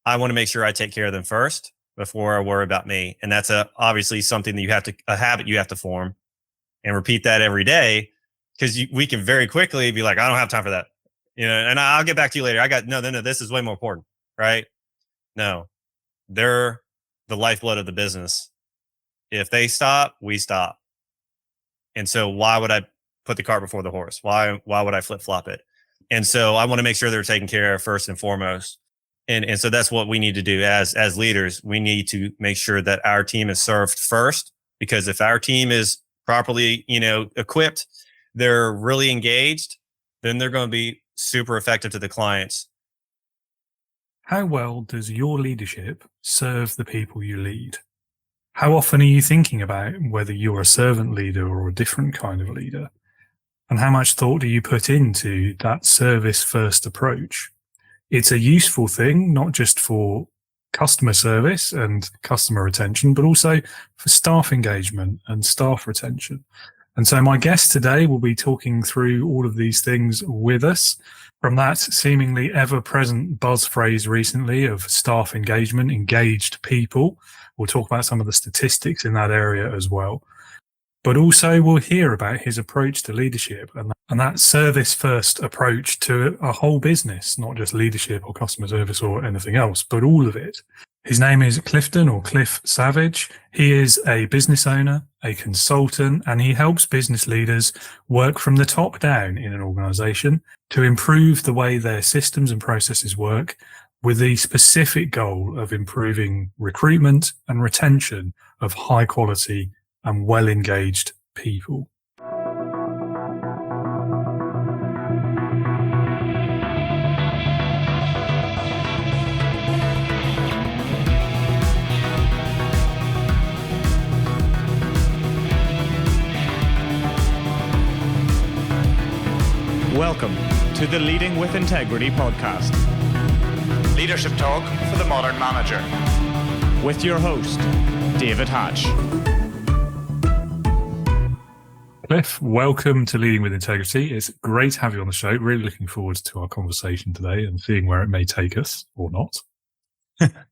I want to make sure I take care of them first before I worry about me. And that's obviously something that a habit you have to form and repeat that every day, because we can very quickly be like, I don't have time for that, and I'll get back to you later. No, this is way more important, right? No, they're the lifeblood of the business. If they stop, we stop. And so why would I put the cart before the horse? Why would I flip flop it? And so I want to make sure they're taken care of first and foremost. And so that's what we need to do as leaders. We need to make sure that our team is served first, because if our team is properly, equipped, they're really engaged, then they're going to be super effective to the clients. How well does your leadership serve the people you lead? How often are you thinking about whether you're a servant leader or a different kind of leader? And how much thought do you put into that service first approach? It's a useful thing, not just for customer service and customer retention, but also for staff engagement and staff retention. And so my guest today will be talking through all of these things with us, from that seemingly ever-present buzz phrase recently of staff engagement, engaged people. We'll talk about some of the statistics in that area as well. But also we'll hear about his approach to leadership and that service-first approach to a whole business, not just leadership or customer service or anything else, but all of it. His name is Clif Savage. He is a business owner, a consultant, and he helps business leaders work from the top down in an organization to improve the way their systems and processes work, with the specific goal of improving recruitment and retention of high quality and well-engaged people. Welcome to the Leading with Integrity podcast. Leadership talk for the modern manager. With your host, David Hatch. Clif, welcome to Leading with Integrity. It's great to have you on the show. Really looking forward to our conversation today and seeing where it may take us or not.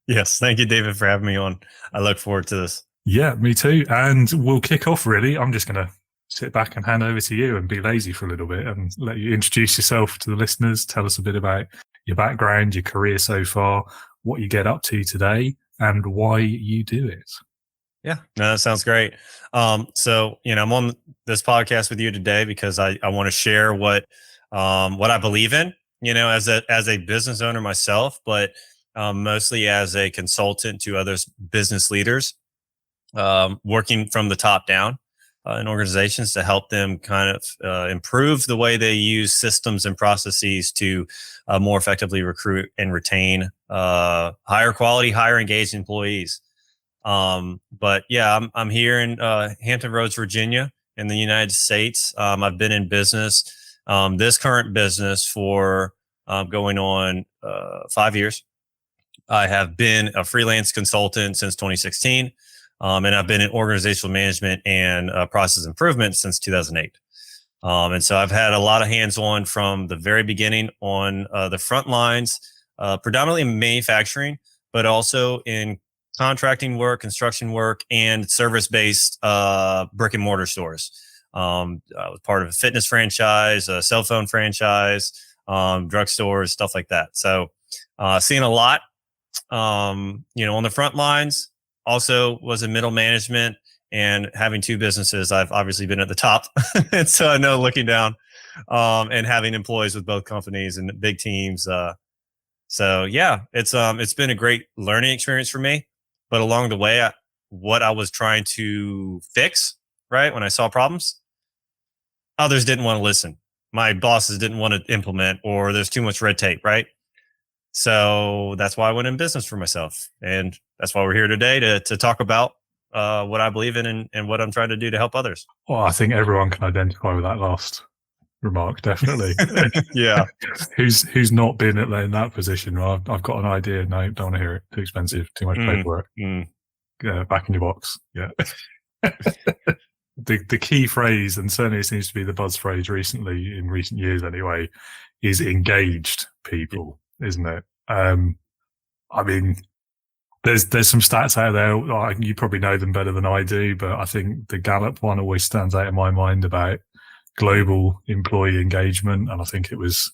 Yes, thank you, David, for having me on. I look forward to this. Yeah, me too. And we'll kick off, really. I'm just going to sit back and hand over to you and be lazy for a little bit and let you introduce yourself to the listeners. Tell us a bit about your background, your career so far, what you get up to today, and why you do it. Yeah, no, that sounds great. So, I'm on this podcast with you today because I want to share what I believe in, as a business owner myself, but mostly as a consultant to others business leaders, working from the top down in organizations to help them kind of improve the way they use systems and processes to more effectively recruit and retain higher quality, higher engaged employees. But yeah, I'm here in Hampton Roads, Virginia, in the United States. I've been in business, this current business for going on 5 years. I have been a freelance consultant since 2016. And I've been in organizational management and process improvement since 2008. And so I've had a lot of hands-on from the very beginning on the front lines, predominantly in manufacturing, but also in contracting work, construction work, and service-based brick and mortar stores. I was part of a fitness franchise, a cell phone franchise, drugstores, stuff like that. So seeing a lot, on the front lines. Also was in middle management, and having two businesses, I've obviously been at the top. And so I know looking down and having employees with both companies and big teams. So yeah, it's been a great learning experience for me. But along the way, what I was trying to fix, right, when I saw problems, others didn't want to listen. My bosses didn't want to implement, or there's too much red tape, right? So that's why I went in business for myself. And that's why we're here today to talk about what I believe in and what I'm trying to do to help others. Well, I think everyone can identify with that last remark, definitely. Yeah. Who's not been in that position? Well, I've got an idea. No, don't want to hear it. Too expensive. Too much paperwork. Back in your box. Yeah. The key phrase, and certainly it seems to be the buzz phrase recently, in recent years anyway, is engaged people, isn't it? I mean, there's some stats out there. You probably know them better than I do, but I think the Gallup one always stands out in my mind about global employee engagement. And I think it was,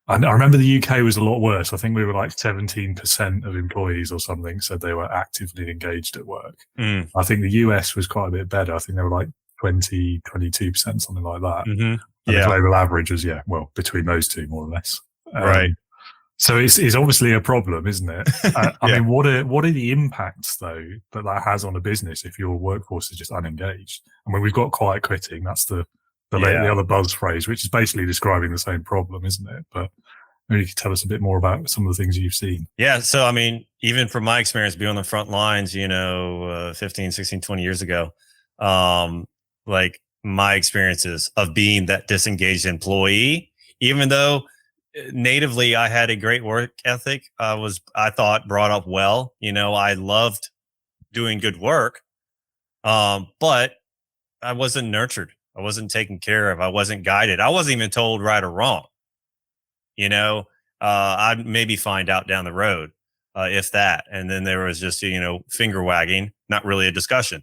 I remember the UK was a lot worse. I think we were like 17% of employees or something said they were actively engaged at work. I think the US was quite a bit better. I think they were like 22%, something like that. Mm-hmm. And the global average was, between those two, more or less. Right. So it's obviously a problem, isn't it? I mean, what are the impacts though that has on a business if your workforce is just unengaged? I mean, we've got quiet quitting. That's the other buzz phrase, which is basically describing the same problem, isn't it? But maybe you could tell us a bit more about some of the things you've seen. Yeah. So, I mean, even from my experience being on the front lines, 15, 16, 20 years ago, like my experiences of being that disengaged employee, even though natively I had a great work ethic, I thought brought up well, I loved doing good work. But I wasn't nurtured. I wasn't taken care of. I wasn't guided. I wasn't even told right or wrong. I'd maybe find out down the road, if that. And then there was just, finger wagging, not really a discussion.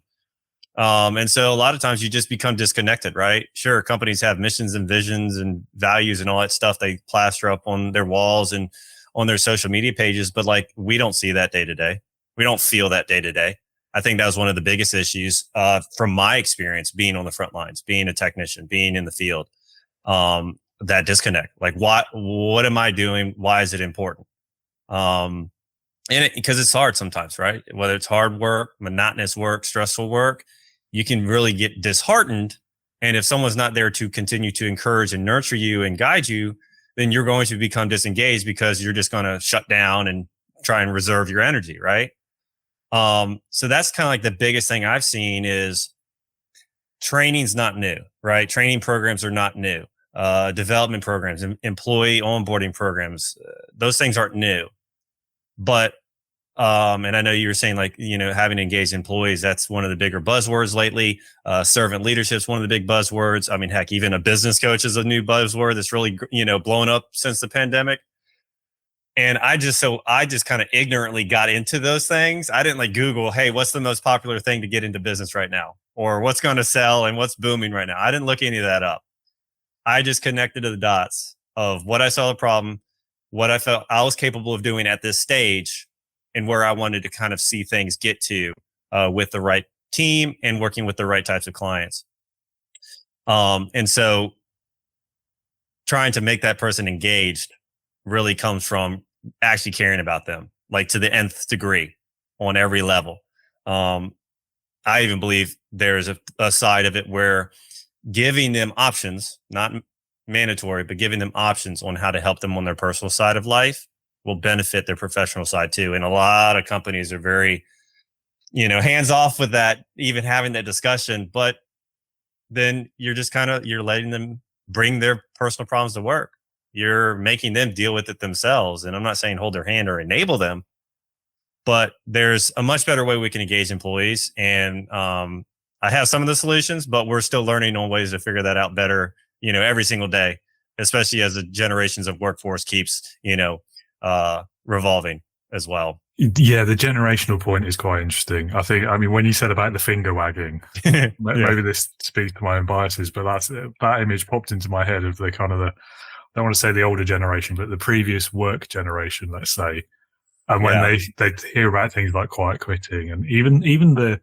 And so a lot of times you just become disconnected, right? Sure, companies have missions and visions and values and all that stuff they plaster up on their walls and on their social media pages, but like we don't see that day to day. We don't feel that day to day. I think that was one of the biggest issues from my experience being on the front lines, being a technician, being in the field. That disconnect, like what am I doing? Why is it important? Because it's hard sometimes, right? Whether it's hard work, monotonous work, stressful work, you can really get disheartened. And if someone's not there to continue to encourage and nurture you and guide you, then you're going to become disengaged because you're just going to shut down and try and reserve your energy, right? So that's kind of like the biggest thing I've seen is training's not new, right? Training programs are not new. Development programs, employee onboarding programs, those things aren't new. But and I know you were saying like, having engaged employees, that's one of the bigger buzzwords lately. Servant leadership is one of the big buzzwords. I mean, heck, even a business coach is a new buzzword that's really, blown up since the pandemic. And I just kind of ignorantly got into those things. I didn't like Google, hey, what's the most popular thing to get into business right now? Or what's going to sell and what's booming right now? I didn't look any of that up. I just connected to the dots of what I saw the problem, what I felt I was capable of doing at this stage, and where I wanted to kind of see things get to with the right team and working with the right types of clients. And so trying to make that person engaged really comes from actually caring about them, like to the nth degree on every level. I even believe there's a side of it where giving them options, not mandatory, but giving them options on how to help them on their personal side of life will benefit their professional side too. And a lot of companies are very, hands off with that, even having that discussion, but then you're just you're letting them bring their personal problems to work. You're making them deal with it themselves. And I'm not saying hold their hand or enable them, but there's a much better way we can engage employees. And I have some of the solutions, but we're still learning on ways to figure that out better, every single day, especially as the generations of workforce keeps, revolving as well. Yeah, the generational point is quite interesting. I mean, when you said about the finger wagging, maybe this speaks to my own biases, but that image popped into my head of the kind of I don't want to say the older generation, but the previous work generation, let's say. And when they hear about things like quiet quitting, and even the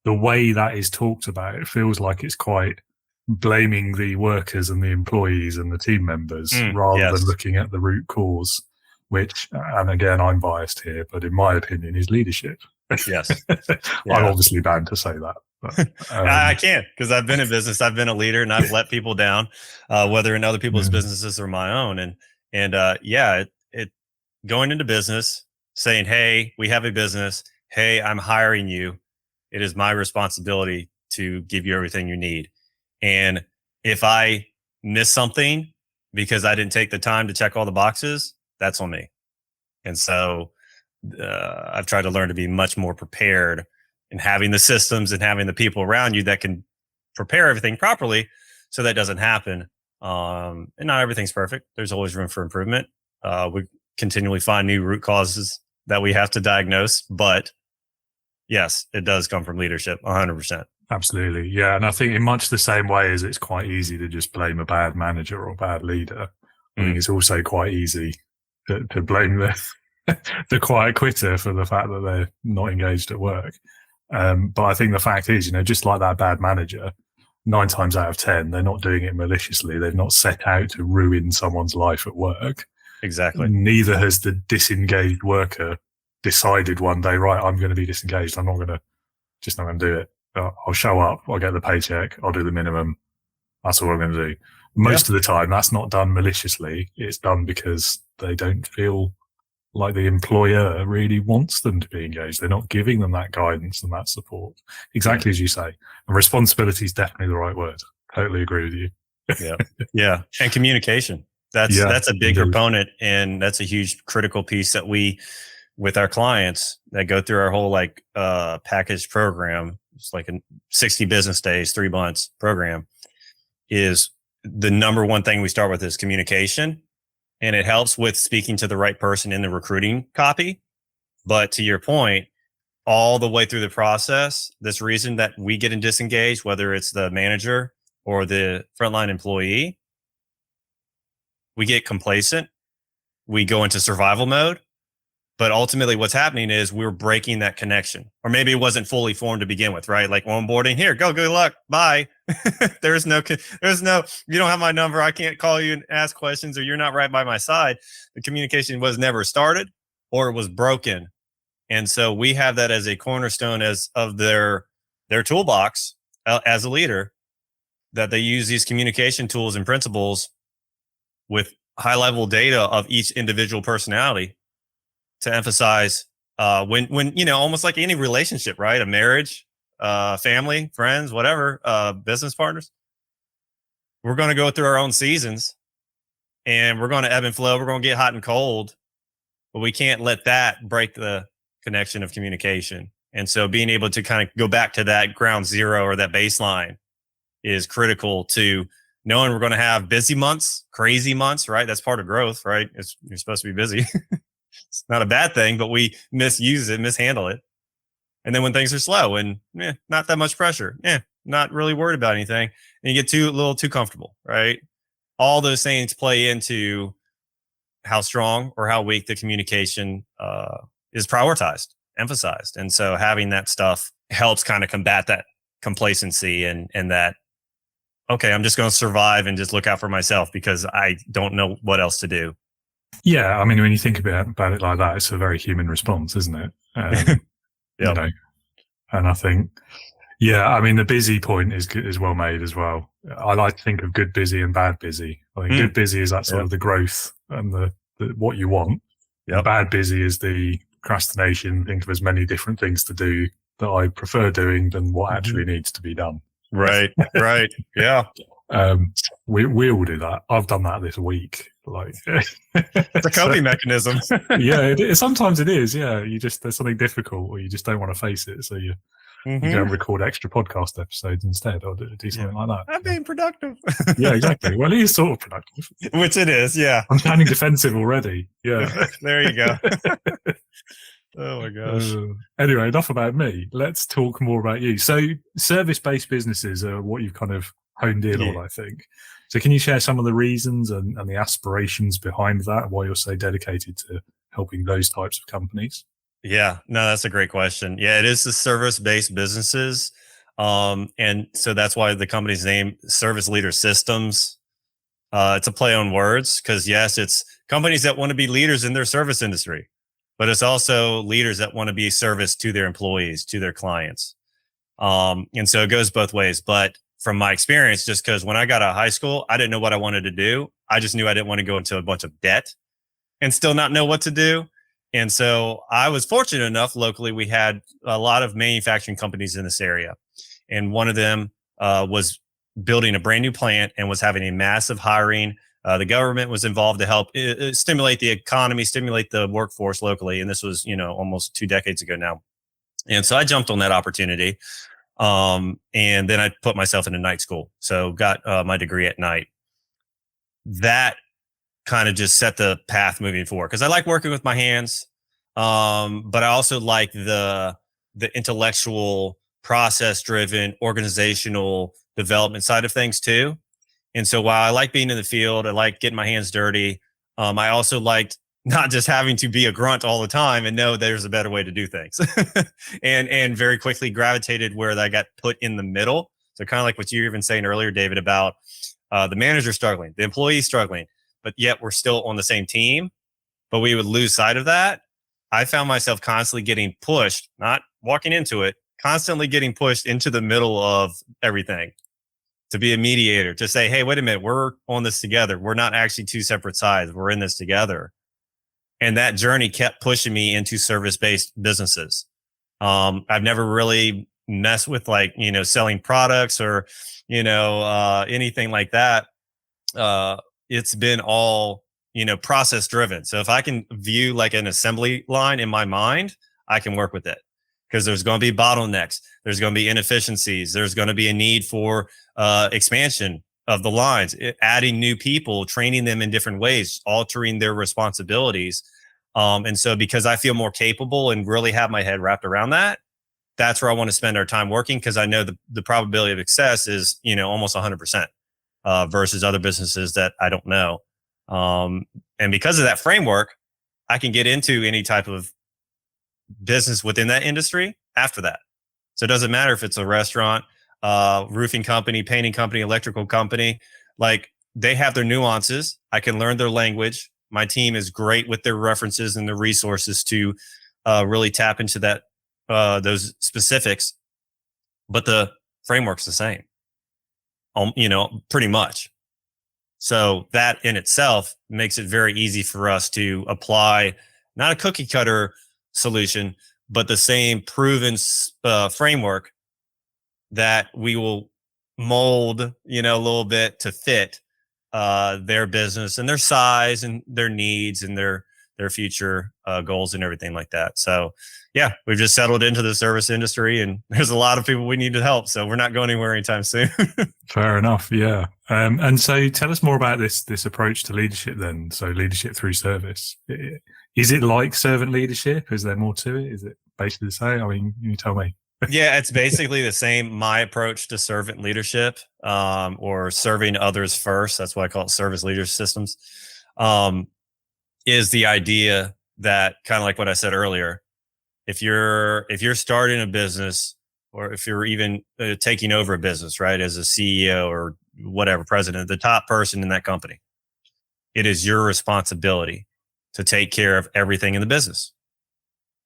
way that is talked about, it feels like it's quite blaming the workers and the employees and the team members rather than looking at the root cause, which, and again, I'm biased here, but in my opinion, is leadership. Yes. I'm obviously bound to say that. But, I can't, because I've been in business. I've been a leader and I've let people down, whether in other people's businesses or my own. And it going into business saying, hey, we have a business. Hey, I'm hiring you. It is my responsibility to give you everything you need. And if I miss something because I didn't take the time to check all the boxes, that's on me. And so I've tried to learn to be much more prepared and having the systems and having the people around you that can prepare everything properly so that doesn't happen. And not everything's perfect. There's always room for improvement. We continually find new root causes that we have to diagnose, but yes, it does come from leadership 100%. Absolutely. Yeah. And I think in much the same way as it's quite easy to just blame a bad manager or a bad leader, I think it's also quite easy to blame the quiet quitter for the fact that they're not engaged at work. But I think the fact is, just like that bad manager, 9 times out of 10, they're not doing it maliciously. They've not set out to ruin someone's life at work. Exactly. Neither has the disengaged worker decided one day, right, I'm going to be disengaged. I'm not going to do it. I'll show up. I'll get the paycheck. I'll do the minimum. That's all I'm going to do. Most of the time, that's not done maliciously. It's done because they don't feel like the employer really wants them to be engaged. They're not giving them that guidance and that support. Exactly as you say. And responsibility is definitely the right word. Totally agree with you. Yeah. And communication. That's a big component, and that's a huge critical piece that we, with our clients that go through our whole package program, it's like a 60 business days, 3 months program, is the number one thing we start with is communication. And it helps with speaking to the right person in the recruiting copy. But to your point, all the way through the process, this reason that we get disengaged, whether it's the manager or the frontline employee, we get complacent. We go into survival mode. But ultimately what's happening is we're breaking that connection. Or maybe it wasn't fully formed to begin with, right? Like onboarding, here, go, good luck, bye. There's no, you don't have my number. I can't call you and ask questions, or you're not right by my side. The communication was never started, or it was broken. And so we have that as a cornerstone of their toolbox as a leader, that they use these communication tools and principles with high level data of each individual personality to emphasize when almost like any relationship, right? A marriage, family, friends, whatever, business partners. We're going to go through our own seasons, and we're going to ebb and flow. We're going to get hot and cold, but we can't let that break the connection of communication. And so being able to kind of go back to that ground zero or that baseline is critical to knowing we're going to have busy months, crazy months, right? That's part of growth, right? You're supposed to be busy. It's not a bad thing, but we misuse it, mishandle it. And then when things are slow and not that much pressure, not really worried about anything, and you get a little too comfortable, right? All those things play into how strong or how weak the communication is prioritized, emphasized. And so having that stuff helps kind of combat that complacency and that, okay, I'm just going to survive and just look out for myself because I don't know what else to do. Yeah, I mean, when you think about it like that, it's a very human response, isn't it? And I think, I mean, the busy point is well made as well. I like to think of good busy and bad busy. I think good busy is that sort of the growth and the what you want. Yep. Bad busy is the procrastination, think of as many different things to do that I prefer doing than what actually needs to be done. Right. Yeah. We all do that. I've done that this week. It's a coping mechanism. Sometimes it is. Yeah, there's something difficult, or you just don't want to face it, so you go and record extra podcast episodes instead, or do something like that. I'm being productive. Yeah, exactly. Well, it is sort of productive, which it is. Yeah, I'm sounding defensive already. Yeah, there you go. Oh my gosh. Anyway, enough about me. Let's talk more about you. So, service-based businesses are what you've kind of honed in on, I think. So can you share some of the reasons and the aspirations behind that, why you're so dedicated to helping those types of companies? Yeah, no, that's a great question. Yeah, it is the service-based businesses. And so that's why the company's name, Service Leader Systems. It's a play on words because, yes, it's companies that want to be leaders in their service industry, but it's also leaders that want to be service to their employees, to their clients. And so it goes both ways. But from my experience, just because when I got out of high school, I didn't know what I wanted to do. I just knew I didn't want to go into a bunch of debt and still not know what to do. And so I was fortunate enough, locally, we had a lot of manufacturing companies in this area. And one of them was building a brand new plant and was having a massive hiring. The government was involved to help stimulate the economy, stimulate the workforce locally. And this was, almost 2 decades ago now. And so I jumped on that opportunity. And then I put myself into night school. So got my degree at night. That kind of just set the path moving forward because I like working with my hands. But I also like the intellectual, process driven, organizational development side of things too. And so while I like being in the field, I like getting my hands dirty. I also liked not just having to be a grunt all the time and know there's a better way to do things, and very quickly gravitated where I got put in the middle. So kind of like what you were even saying earlier, David, about the manager struggling, the employee struggling, but yet we're still on the same team, but we would lose sight of that. I found myself constantly getting pushed, not walking into it, constantly getting pushed into the middle of everything, to be a mediator, to say, hey, wait a minute, we're on this together. We're not actually two separate sides. We're in this together. And that journey kept pushing me into service-based businesses. I've never really messed with selling products or, anything like that. It's been all, process driven. So if I can view like an assembly line in my mind, I can work with it, because there's going to be bottlenecks. There's going to be inefficiencies. There's going to be a need for expansion of the lines, adding new people, training them in different ways, altering their responsibilities. And so because I feel more capable and really have my head wrapped around that, that's where I want to spend our time working, because I know the probability of success is, almost 100% versus other businesses that I don't know. And because of that framework, I can get into any type of business within that industry after that. So it doesn't matter if it's a restaurant, roofing company, painting company, electrical company, like they have their nuances. I can learn their language. My team is great with their references and the resources to really tap into that, those specifics, but the framework's the same, pretty much. So that in itself makes it very easy for us to apply not a cookie cutter solution, but the same proven framework that we will mold, a little bit to fit their business and their size and their needs and their future goals and everything like that. So yeah, we've just settled into the service industry, and there's a lot of people we need to help. So we're not going anywhere anytime soon. Fair enough. Yeah. And so tell us more about this approach to leadership then. So leadership through service. Is it like servant leadership? Is there more to it? Is it basically the same? I mean, you tell me. Yeah, it's basically the same. My approach to servant leadership, or serving others first, that's why I call it service leadership systems, is the idea that, kind of like what I said earlier, if you're starting a business, or if you're even taking over a business, right, as a CEO or whatever, president, the top person in that company, it is your responsibility to take care of everything in the business.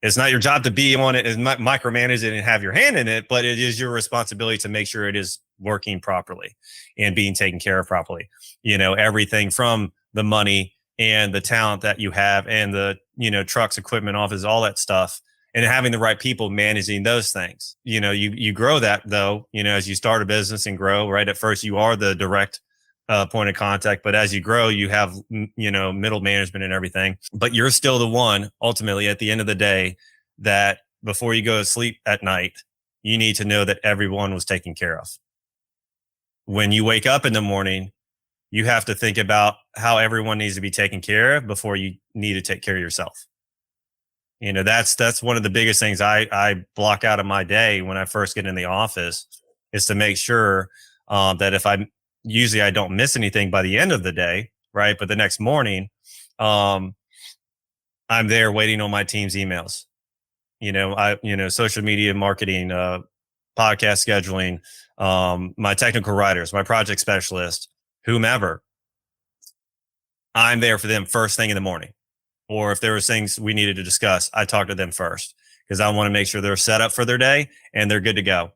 It's not your job to be on it and micromanage it and have your hand in it, but it is your responsibility to make sure it is working properly and being taken care of properly. Everything from the money and the talent that you have and the, trucks, equipment, office, all that stuff, and having the right people managing those things. You grow that though, as you start a business and grow, right? At first you are the direct point of contact, but as you grow, you have, middle management and everything, but you're still the one ultimately at the end of the day that before you go to sleep at night, you need to know that everyone was taken care of. When you wake up in the morning, you have to think about how everyone needs to be taken care of before you need to take care of yourself. That's one of the biggest things I block out of my day when I first get in the office, is to make sure that if usually I don't miss anything by the end of the day, right? But the next morning, I'm there waiting on my team's emails. Social media marketing, podcast scheduling, my technical writers, my project specialist, whomever. I'm there for them first thing in the morning. Or if there was things we needed to discuss, I talk to them first, because I want to make sure they're set up for their day and they're good to go.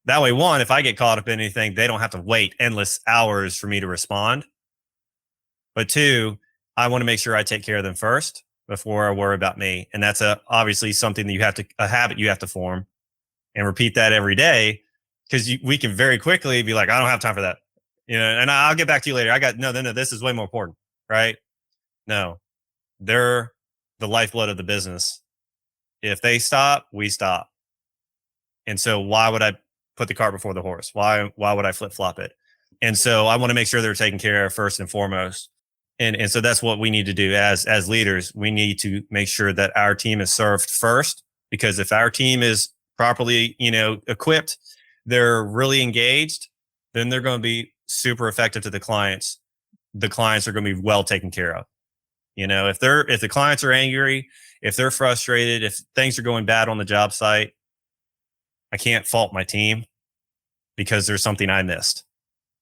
That way, one, if I get caught up in anything, they don't have to wait endless hours for me to respond. But two, I want to make sure I take care of them first before I worry about me. And that's obviously something that a habit you have to form and repeat that every day, because we can very quickly be like, I don't have time for that. And I'll get back to you later. No, this is way more important, right? No, they're the lifeblood of the business. If they stop, we stop. And so why would I put the cart before the horse? Why would I flip flop it? And so I want to make sure they're taken care of first and foremost. And so that's what we need to do as leaders. We need to make sure that our team is served first, because if our team is properly, equipped, they're really engaged, then they're going to be super effective to the clients. The clients are going to be well taken care of. If the clients are angry, if they're frustrated, if things are going bad on the job site, I can't fault my team because there's something I missed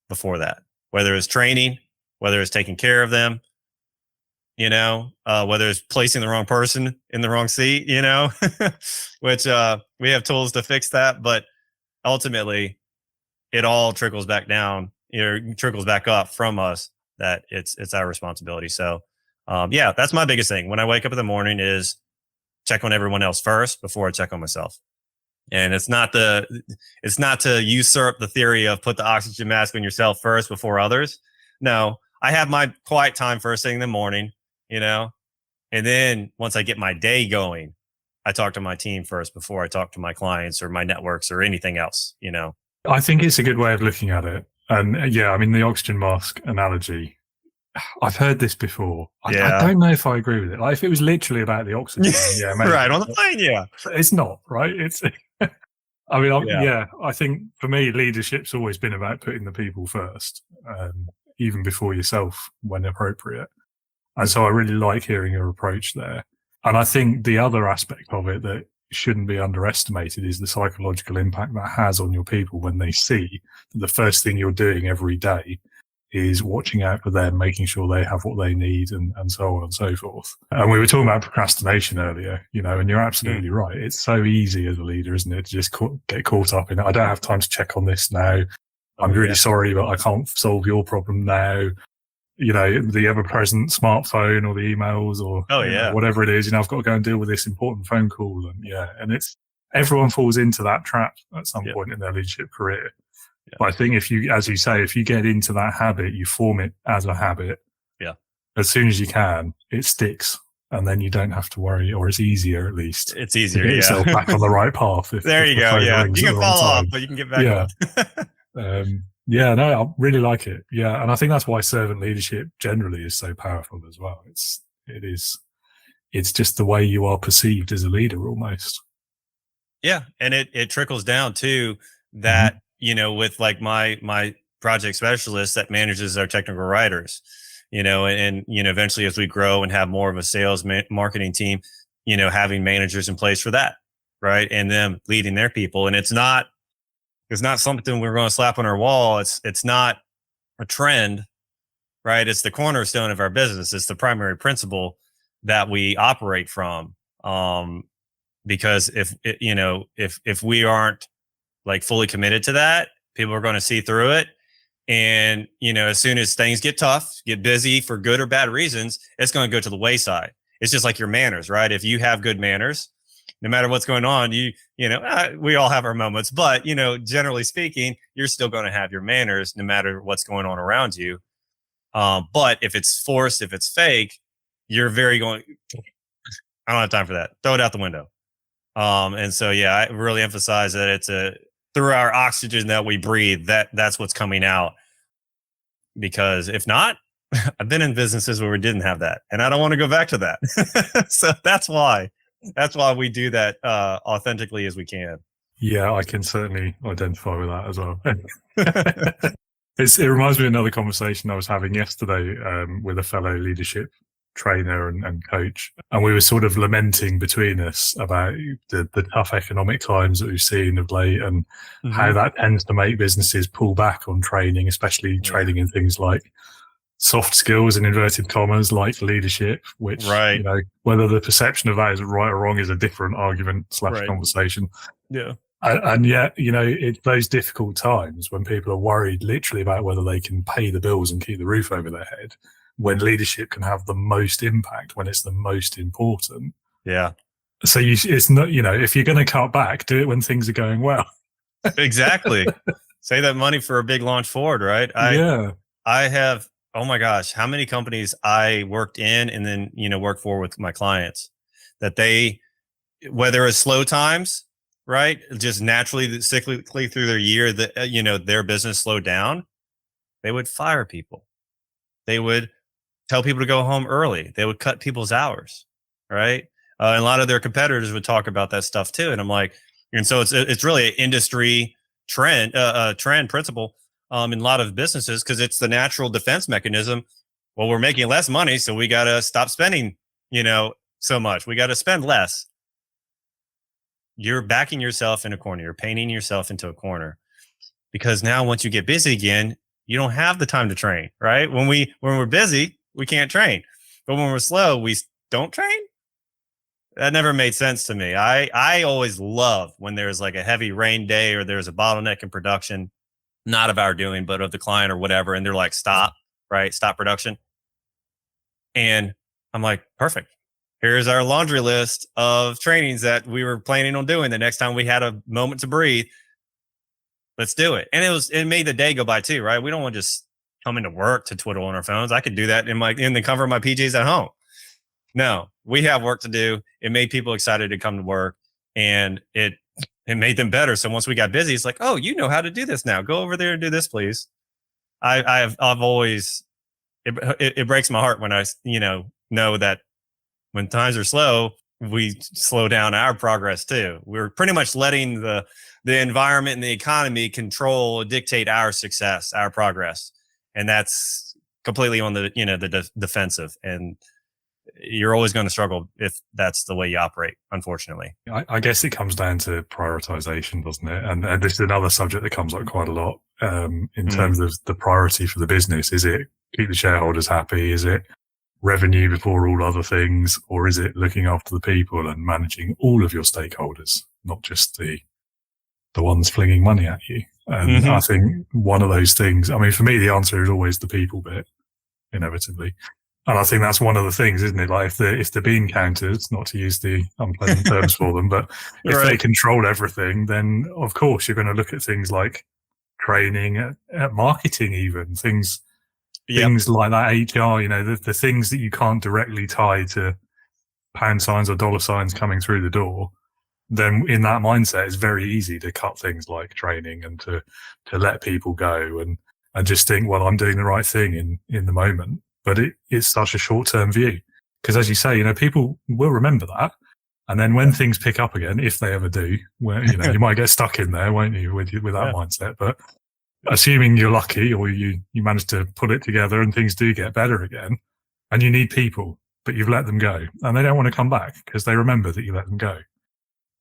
before that, whether it's training, whether it's taking care of them, whether it's placing the wrong person in the wrong seat, which we have tools to fix that. But ultimately, it all trickles back down, trickles back up from us, that it's our responsibility. So, that's my biggest thing. When I wake up in the morning is check on everyone else first before I check on myself. And it's not to usurp the theory of put the oxygen mask on yourself first before others. No, I have my quiet time first thing in the morning, and then once I get my day going, I talk to my team first before I talk to my clients or my networks or anything else, I think it's a good way of looking at it. And the oxygen mask analogy, I've heard this before. I don't know if I agree with it. Like, if it was literally about the oxygen, maybe. Right, on the plane, It's not, right? It's, I think for me, leadership's always been about putting the people first, even before yourself when appropriate. And so I really like hearing your approach there. And I think the other aspect of it that shouldn't be underestimated is the psychological impact that has on your people when they see that the first thing you're doing every day is watching out for them, making sure they have what they need, and so on and so forth. And we were talking about procrastination earlier, and you're absolutely right. It's so easy as a leader, isn't it, to just get caught up in it. I don't have time to check on this now. I'm really sorry, but I can't solve your problem now. The ever-present smartphone or the emails or whatever it is, I've got to go and deal with this important phone call. And it's everyone falls into that trap at some point in their leadership career. Yeah. But I think if you get into that habit, you form it as a habit. Yeah. As soon as you can, it sticks. And then you don't have to worry, or it's easier at least. It's easier to get yourself back on the right path. There you go. Yeah. You can fall off, but you can get back on. I really like it. Yeah. And I think that's why servant leadership generally is so powerful as well. It's just the way you are perceived as a leader almost. Yeah. And it trickles down to that, with like my project specialist that manages our technical writers, and eventually as we grow and have more of a sales marketing team, having managers in place for that. Right. And them leading their people. And it's not something we're going to slap on our wall. It's not a trend, right? It's the cornerstone of our business. It's the primary principle that we operate from. Because if we aren't like fully committed to that, people are going to see through it. And, as soon as things get tough, get busy for good or bad reasons, it's going to go to the wayside. It's just like your manners, right? If you have good manners, no matter what's going on, we all have our moments, but, generally speaking, you're still going to have your manners no matter what's going on around you. But if it's forced, if it's fake, you're I don't have time for that. Throw it out the window. And so, I really emphasize that it's through our oxygen that we breathe, that's what's coming out. Because if not, I've been in businesses where we didn't have that, and I don't want to go back to that. So that's why we do that authentically as we can. Yeah, I can certainly identify with that as well. It reminds me of another conversation I was having yesterday with a fellow leadership trainer and coach, and we were sort of lamenting between us about the tough economic times that we've seen of late, and how that tends to make businesses pull back on training, especially training in things like soft skills in inverted commas, like leadership, which whether the perception of that is right or wrong is a different argument / conversation. Yeah. And yet, it's those difficult times when people are worried literally about whether they can pay the bills and keep the roof over their head, when leadership can have the most impact, when it's the most important. Yeah. So it's not, if you're going to cut back, do it when things are going well. Exactly. Save that money for a big launch forward, right? I have, oh my gosh, how many companies I worked in and then, worked for with my clients that whether it's slow times, right? Just naturally, cyclically through their year, that, their business slowed down. They would fire people. They would tell people to go home early. They would cut people's hours, right? And a lot of their competitors would talk about that stuff too. And I'm like, and so it's really an industry trend principle in a lot of businesses, because it's the natural defense mechanism. Well, we're making less money, so we got to stop spending, so much. We got to spend less. You're backing yourself in a corner. You're painting yourself into a corner, because now once you get busy again, you don't have the time to train, right? When we're busy, we can't train. But when we're slow, we don't train. That never made sense to me. I always love when there's like a heavy rain day or there's a bottleneck in production, not of our doing, but of the client or whatever. And they're like, stop, right? Stop production. And I'm like, perfect. Here's our laundry list of trainings that we were planning on doing the next time we had a moment to breathe. Let's do it. And it made the day go by too, right? We don't want to just come into work to twiddle on our phones. I could do that in the comfort of my PJs at home. No, we have work to do. It made people excited to come to work, and it made them better. So once we got busy, it's like, oh, you know how to do this now. Go over there and do this, please. I've always, it breaks my heart when I, know that when times are slow, we slow down our progress too. We're pretty much letting the environment and the economy dictate our success, our progress. And that's completely on the, the defensive. And you're always going to struggle if that's the way you operate, unfortunately. I guess it comes down to prioritization, doesn't it? And this is another subject that comes up quite a lot in terms of the priority for the business. Is it keep the shareholders happy? Is it revenue before all other things? Or is it looking after the people and managing all of your stakeholders, not just the ones flinging money at you? And I think one of those things, I mean, for me, the answer is always the people bit, inevitably. And I think that's one of the things, isn't it? Like if they're bean counters, not to use the unpleasant terms for them, but if they control everything, then of course you're going to look at things like training, at marketing, even things like that, HR. The things that you can't directly tie to pound signs or dollar signs coming through the door. Then in that mindset, it's very easy to cut things like training and to let people go and just think, well, I'm doing the right thing in the moment. But it's such a short-term view, because as you say, people will remember that. And then when things pick up again, if they ever do, where, you might get stuck in there, won't you, with that mindset. But assuming you're lucky or you manage to put it together and things do get better again, and you need people, but you've let them go and they don't want to come back because they remember that you let them go.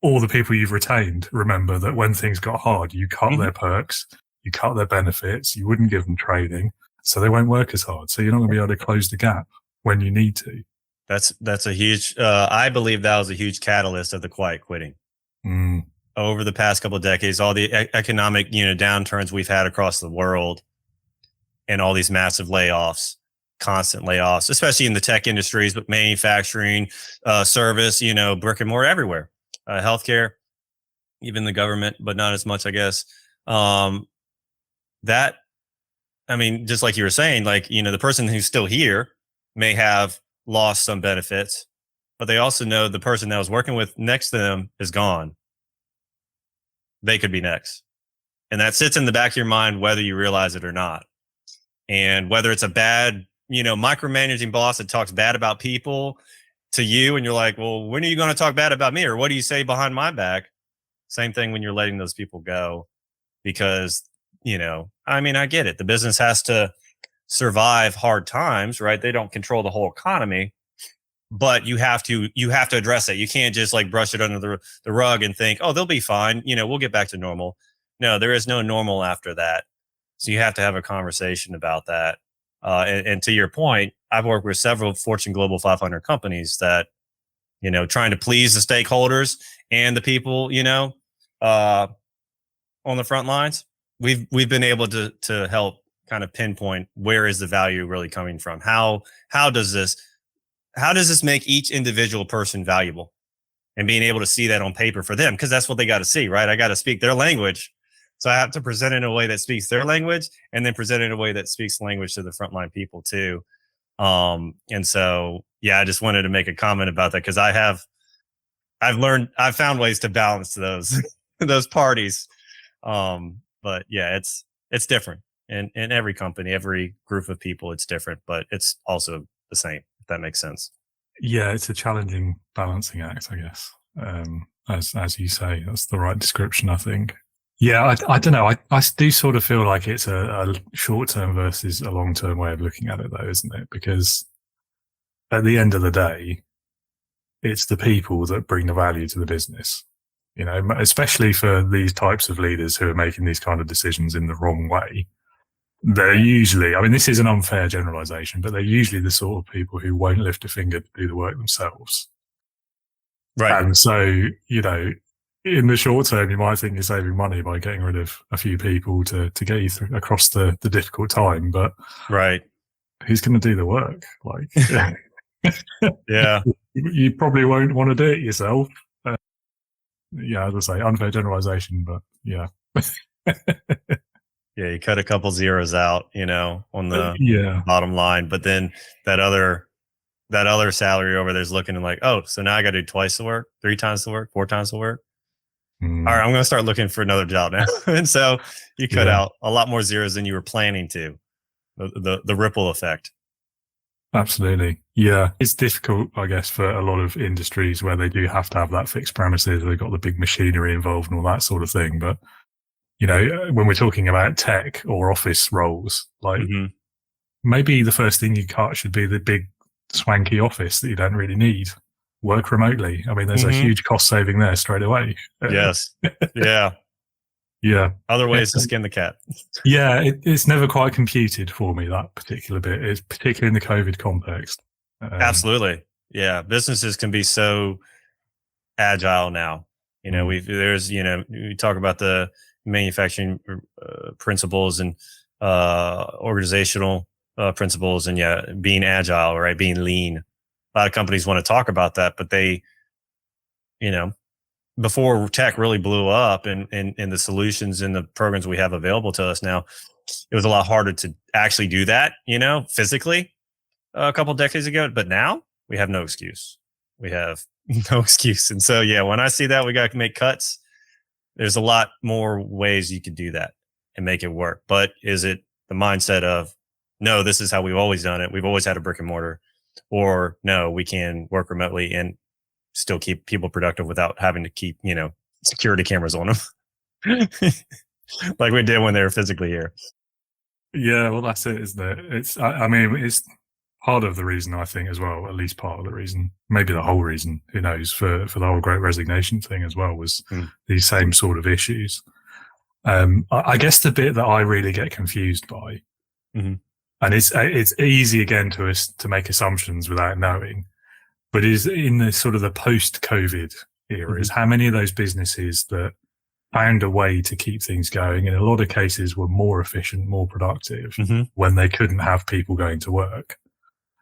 Or the people you've retained remember that when things got hard, you cut their perks, you cut their benefits, you wouldn't give them training. So they won't work as hard. So you're not going to be able to close the gap when you need to. That's a huge, I believe that was a huge catalyst of the quiet quitting. Over the past couple of decades, all the economic, downturns we've had across the world and all these massive layoffs, constant layoffs, especially in the tech industries, but manufacturing, service, brick and mortar everywhere, healthcare, even the government, but not as much, I guess. Just like you were saying, the person who's still here may have lost some benefits, but they also know the person that was working with next to them is gone. They could be next. And that sits in the back of your mind, whether you realize it or not. And whether it's a bad, micromanaging boss that talks bad about people to you, and you're like, well, when are you going to talk bad about me? Or what do you say behind my back? Same thing when you're letting those people go, because I get it. The business has to survive hard times, right? They don't control the whole economy, but you have to address it. You can't just brush it under the rug and think, oh, they'll be fine. We'll get back to normal. No, there is no normal after that. So you have to have a conversation about that. And to your point, I've worked with several Fortune Global 500 companies that, trying to please the stakeholders and the people, on the front lines. We've been able to help kind of pinpoint where is the value really coming from. How does this make each individual person valuable, and being able to see that on paper for them, because that's what they got to see, right? I got to speak their language, so I have to present it in a way that speaks their language, and then present it in a way that speaks language to the frontline people too. And so I just wanted to make a comment about that, because I've found ways to balance those parties. But it's different. And in every company, every group of people, it's different, but it's also the same, if that makes sense. Yeah, it's a challenging balancing act, I guess. As you say, that's the right description, I think. Yeah, I don't know. I do sort of feel like it's a short-term versus a long-term way of looking at it, though, isn't it? Because at the end of the day, it's the people that bring the value to the business. You know, especially for these types of leaders who are making these kind of decisions in the wrong way. They're usually, I mean, this is an unfair generalization, but they're usually the sort of people who won't lift a finger to do the work themselves. Right. And so, you know, in the short term, you might think you're saving money by getting rid of a few people to get you through across the difficult time. But right, who's going to do the work? Like, yeah, you probably won't want to do it yourself. Yeah, as I say, unfair generalization, but yeah. yeah. You cut a couple zeros out, you know, on the yeah. bottom line, but then that other salary over there's looking and like, oh, so now I got to do twice the work, 3 times the work, 4 times the work. All right, I'm going to start looking for another job now. And so you cut out a lot more zeros than you were planning to. The ripple effect. Absolutely. Yeah. It's difficult, I guess, for a lot of industries where they do have to have that fixed premises. They've got the big machinery involved and all that sort of thing. But, you know, when we're talking about tech or office roles, like maybe the first thing you cut should be the big swanky office that you don't really need. Work remotely. I mean, there's a huge cost saving there straight away. Yes. Yeah. Yeah. Other ways to skin the cat. Yeah. It's never quite computed for me, that particular bit. It's particularly in the COVID context. Absolutely. Yeah. Businesses can be so agile now. You know, we talk about the manufacturing principles and organizational principles and being agile, right? Being lean. A lot of companies want to talk about that, but they, you know, before tech really blew up and the solutions and the programs we have available to us now, it was a lot harder to actually do that, you know, physically a couple of decades ago. But now we have no excuse. We have no excuse. And so, when I see that we got to make cuts, there's a lot more ways you could do that and make it work. But is it the mindset of, no, this is how we've always done it. We've always had a brick and mortar. Or no, we can work remotely and still keep people productive without having to keep, you know, security cameras on them like we did when they were physically here. Yeah, well, that's it, isn't it? It's, I mean, it's part of the reason, I think, as well, at least part of the reason, maybe the whole reason, who knows, for the whole Great Resignation thing as well, was these same sort of issues. I guess the bit that I really get confused by, and it's easy again to make assumptions without knowing, but is in the sort of the post-COVID era, is how many of those businesses that found a way to keep things going, in a lot of cases were more efficient, more productive when they couldn't have people going to work.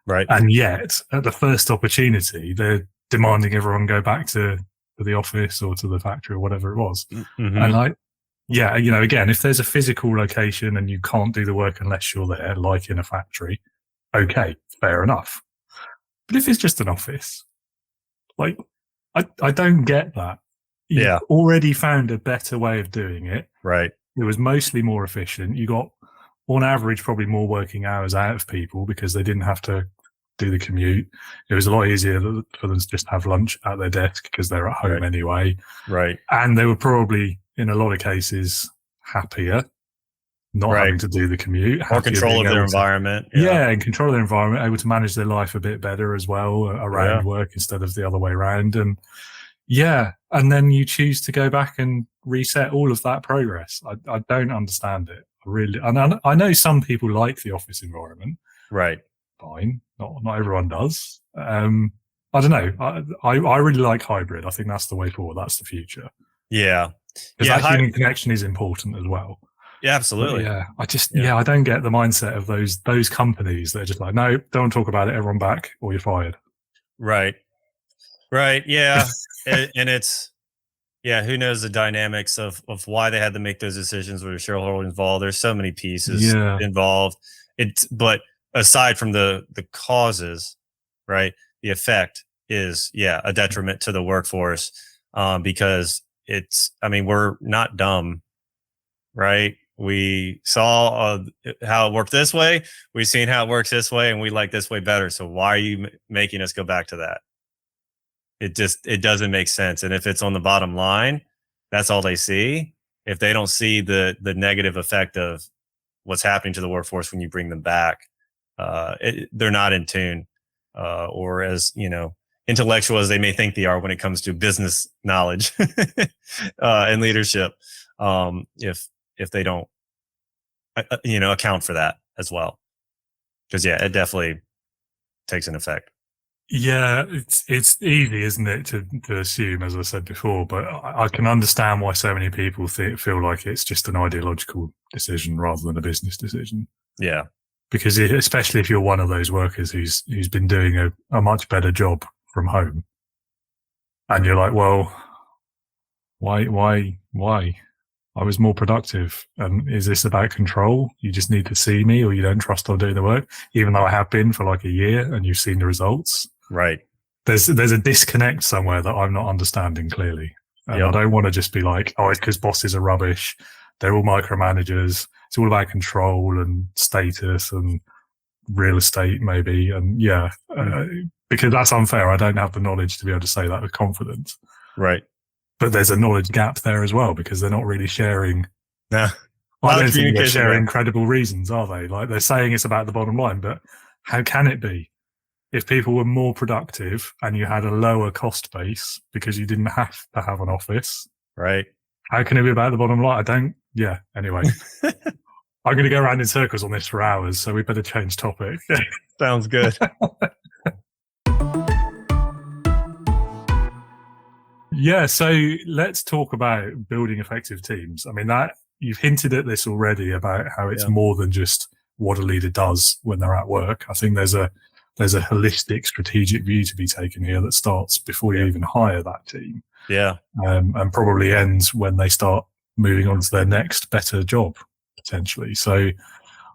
Right. And yet, at the first opportunity, they're demanding everyone go back to the office or to the factory or whatever it was. And you know, again, if there's a physical location and you can't do the work unless you're there, like in a factory, okay, fair enough. But if it's just an office, like, I don't get that. You've already found a better way of doing it. Right. It was mostly more efficient. You got, on average, probably more working hours out of people because they didn't have to do the commute. It was a lot easier for them to just have lunch at their desk because they're at home anyway. Right. And they were probably, in a lot of cases, happier not having to do the commute. Or control of their environment. And control of their environment, able to manage their life a bit better as well around work instead of the other way around. And and then you choose to go back and reset all of that progress. I don't understand it. Really. And I know some people like the office environment. Right. Fine. Not everyone does. I don't know. I really like hybrid. I think that's the way forward. That's the future. Yeah. Because that human connection is important as well. Yeah, absolutely. But I don't get the mindset of those companies that are just like, no, don't talk about it, everyone back, or you're fired. Right. Yeah. and it's, who knows the dynamics of why they had to make those decisions with the shareholders involved. There's so many pieces involved. But aside from the causes, right, the effect is, a detriment to the workforce, because we're not dumb, right? We saw how it worked this way. We've seen how it works this way, and we like this way better. So why are you making us go back to that? It doesn't make sense. And if it's on the bottom line, that's all they see. If they don't see the negative effect of what's happening to the workforce when you bring them back, they're not in tune, or as intellectual as they may think they are when it comes to business knowledge and leadership. If they don't, account for that as well, because it definitely takes an effect. Yeah, it's easy, isn't it, to assume, as I said before, but I can understand why so many people feel like it's just an ideological decision rather than a business decision. Yeah. Because especially if you're one of those workers who's been doing a much better job from home, and you're like, well, why? I was more productive. Is this about control? You just need to see me, or you don't trust I'm doing the work, even though I have been for like a year and you've seen the results. Right. There's a disconnect somewhere that I'm not understanding clearly. And I don't want to just be like, oh, it's because bosses are rubbish. They're all micromanagers. It's all about control and status and real estate maybe. And because that's unfair. I don't have the knowledge to be able to say that with confidence. Right. But there's a knowledge gap there as well, because they're not really sharing. No. I don't think they're sharing credible reasons, are they? Like, they're saying it's about the bottom line, but how can it be? If people were more productive and you had a lower cost base because you didn't have to have an office, right? How can it be about the bottom line? Anyway. I'm going to go around in circles on this for hours, so we better change topic. Sounds good. Yeah, so let's talk about building effective teams. I mean, that you've hinted at this already about how it's more than just what a leader does when they're at work. I think there's a holistic strategic view to be taken here that starts before you even hire that team. Yeah. And probably ends when they start moving on to their next better job, potentially. So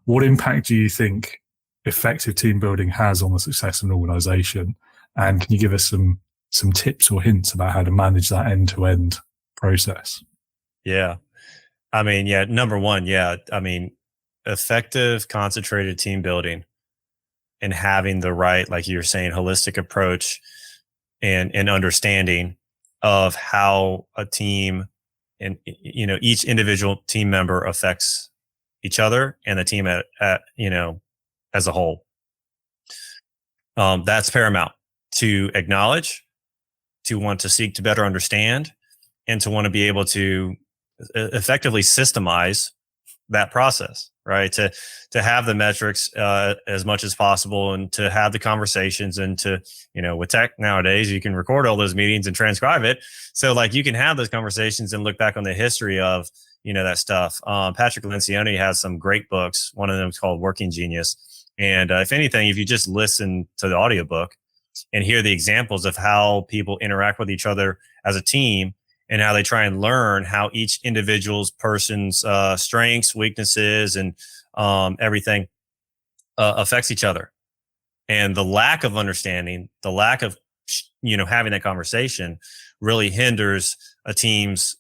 what impact do you think effective team building has on the success of an organization? And can you give us some tips or hints about how to manage that end-to-end process? Yeah. I mean, number one, I mean, effective, concentrated team building and having the right, like you're saying, holistic approach and understanding of how a team and, each individual team member affects each other and the team as a whole. That's paramount to acknowledge, to want to seek to better understand, and to want to be able to effectively systemize that process, right? To have the metrics as much as possible, and to have the conversations, and to, with tech nowadays, you can record all those meetings and transcribe it. So like you can have those conversations and look back on the history of, that stuff. Patrick Lencioni has some great books. One of them is called Working Genius. And if anything, if you just listen to the audiobook and hear the examples of how people interact with each other as a team, and how they try and learn how each individual's person's strengths, weaknesses, and everything affects each other. And the lack of understanding, the lack of, having that conversation really hinders a team's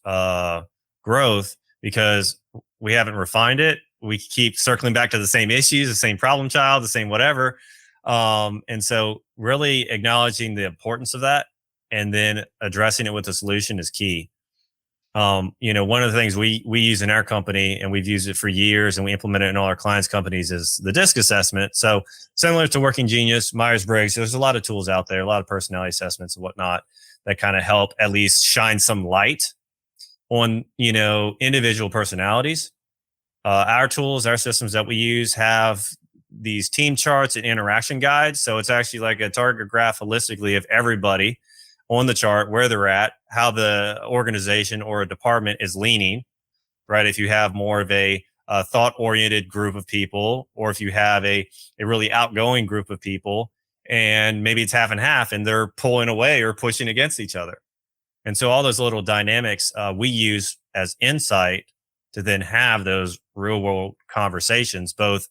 growth, because we haven't refined it. We keep circling back to the same issues, the same problem child, the same whatever. And so really acknowledging the importance of that and then addressing it with a solution is key. One of the things we use in our company, and we've used it for years and we implement it in all our clients' companies, is the DISC assessment. So similar to Working Genius, Myers-Briggs, there's a lot of tools out there, a lot of personality assessments and whatnot that kind of help at least shine some light on, individual personalities. Our tools, our systems that we use have these team charts and interaction guides. So it's actually like a target graph holistically of everybody on the chart, where they're at, how the organization or a department is leaning, right? If you have more of a thought-oriented group of people, or if you have a really outgoing group of people, and maybe it's half and half, and they're pulling away or pushing against each other. And so all those little dynamics we use as insight to then have those real-world conversations, both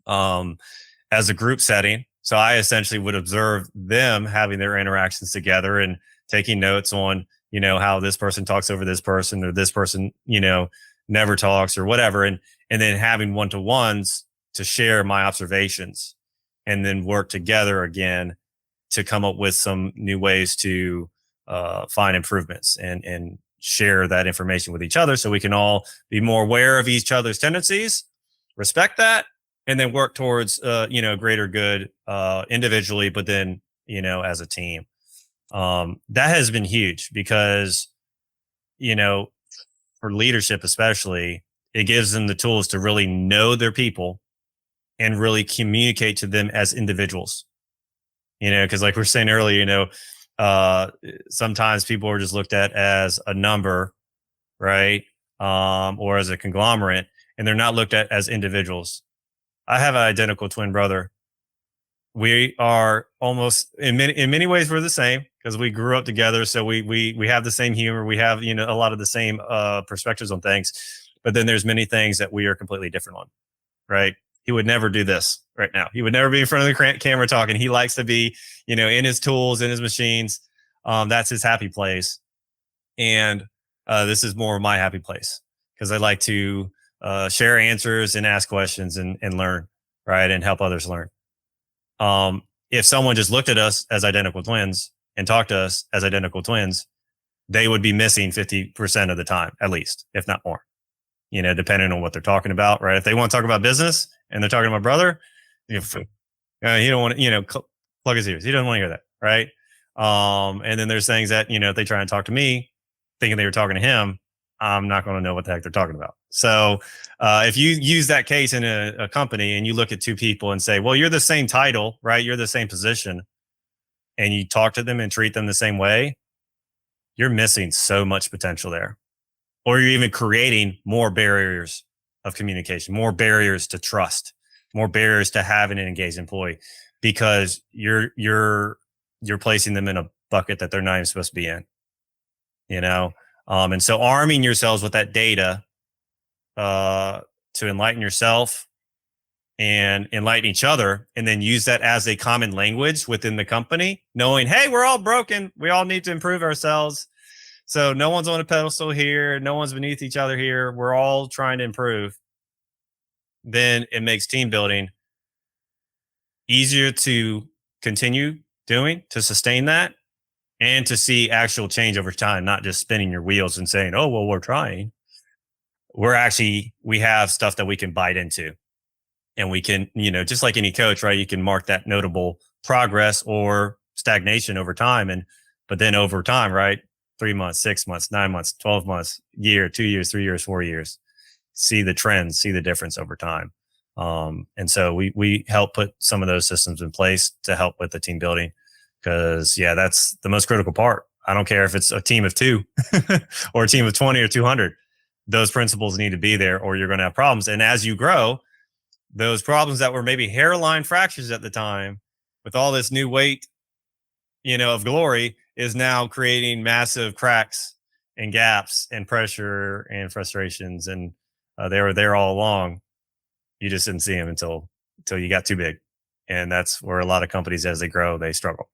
as a group setting. So I essentially would observe them having their interactions together and taking notes on, how this person talks over this person, or this person, never talks or whatever. And then having one-to-ones to share my observations and then work together again to come up with some new ways to find improvements and share that information with each other so we can all be more aware of each other's tendencies, respect that, and then work towards, greater good individually, but then, as a team. That has been huge because, for leadership especially, it gives them the tools to really know their people and really communicate to them as individuals. Because like we were saying earlier, sometimes people are just looked at as a number, right? Or as a conglomerate, and they're not looked at as individuals. I have an identical twin brother. We are almost in many ways we're the same because we grew up together. So we have the same humor. We have, a lot of the same perspectives on things, but then there's many things that we are completely different on, right? He would never do this right now. He would never be in front of the camera talking. He likes to be, in his tools, in his machines. That's his happy place. And this is more of my happy place because I like to share answers and ask questions and learn, right? And help others learn. If someone just looked at us as identical twins and talked to us as identical twins, they would be missing 50% of the time, at least, if not more, depending on what they're talking about, right? If they want to talk about business and they're talking to my brother, he don't want to, plug his ears. He doesn't want to hear that, right? And then there's things that, if they try and talk to me thinking they were talking to him, I'm not going to know what the heck they're talking about. So if you use that case in a company and you look at two people and say, well, you're the same title, right? You're the same position, and you talk to them and treat them the same way, you're missing so much potential there. Or you're even creating more barriers of communication, more barriers to trust, more barriers to having an engaged employee because you're placing them in a bucket that they're not even supposed to be in, and so arming yourselves with that data to enlighten yourself and enlighten each other, and then use that as a common language within the company, knowing, hey, we're all broken. We all need to improve ourselves. So no one's on a pedestal here. No one's beneath each other here. We're all trying to improve. Then it makes team building easier to continue doing, to sustain that, and to see actual change over time, not just spinning your wheels and saying, oh, well, we're trying. We have stuff that we can bite into. And we can, just like any coach, right? You can mark that notable progress or stagnation over time. But then over time, right? 3 months, 6 months, 9 months, 12 months, year, 2 years, 3 years, 4 years, see the trends, see the difference over time. And so we help put some of those systems in place to help with the team building because, that's the most critical part. I don't care if it's a team of 2 or a team of 20 or 200. Those principles need to be there or you're going to have problems. And as you grow, those problems that were maybe hairline fractures at the time with all this new weight, of glory is now creating massive cracks and gaps and pressure and frustrations. And they were there all along. You just didn't see them until you got too big. And that's where a lot of companies, as they grow, they struggle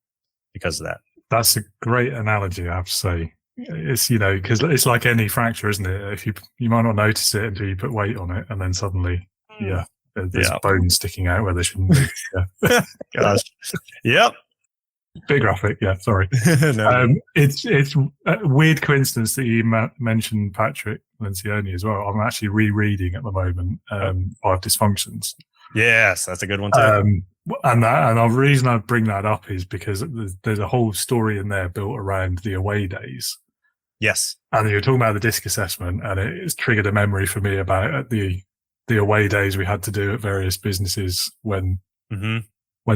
because of that. That's a great analogy, I have to say. It's, because it's like any fracture, isn't it? If you might not notice it until you put weight on it, and then suddenly, there's bones sticking out where they shouldn't be. Yeah. Gosh. Yep. Big graphic. Yeah. Sorry. No. It's a weird coincidence that you mentioned Patrick Lencioni as well. I'm actually rereading at the moment, 5 Dysfunctions. Yes, that's a good one too. And the reason I bring that up is because there's a whole story in there built around the away days. Yes. And you're talking about the DISC assessment, and it's triggered a memory for me about the away days we had to do at various businesses when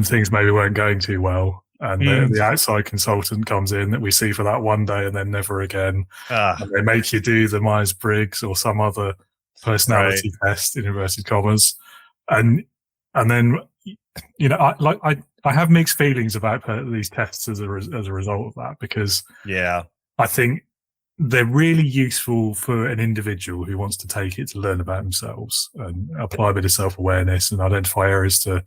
things maybe weren't going too well. And the outside consultant comes in that we see for that one day and then never again. And they make you do the Myers-Briggs or some other personality test, in inverted commas. And then, I have mixed feelings about these tests as a result of that, because I think they're really useful for an individual who wants to take it to learn about themselves and apply a bit of self-awareness and identify areas to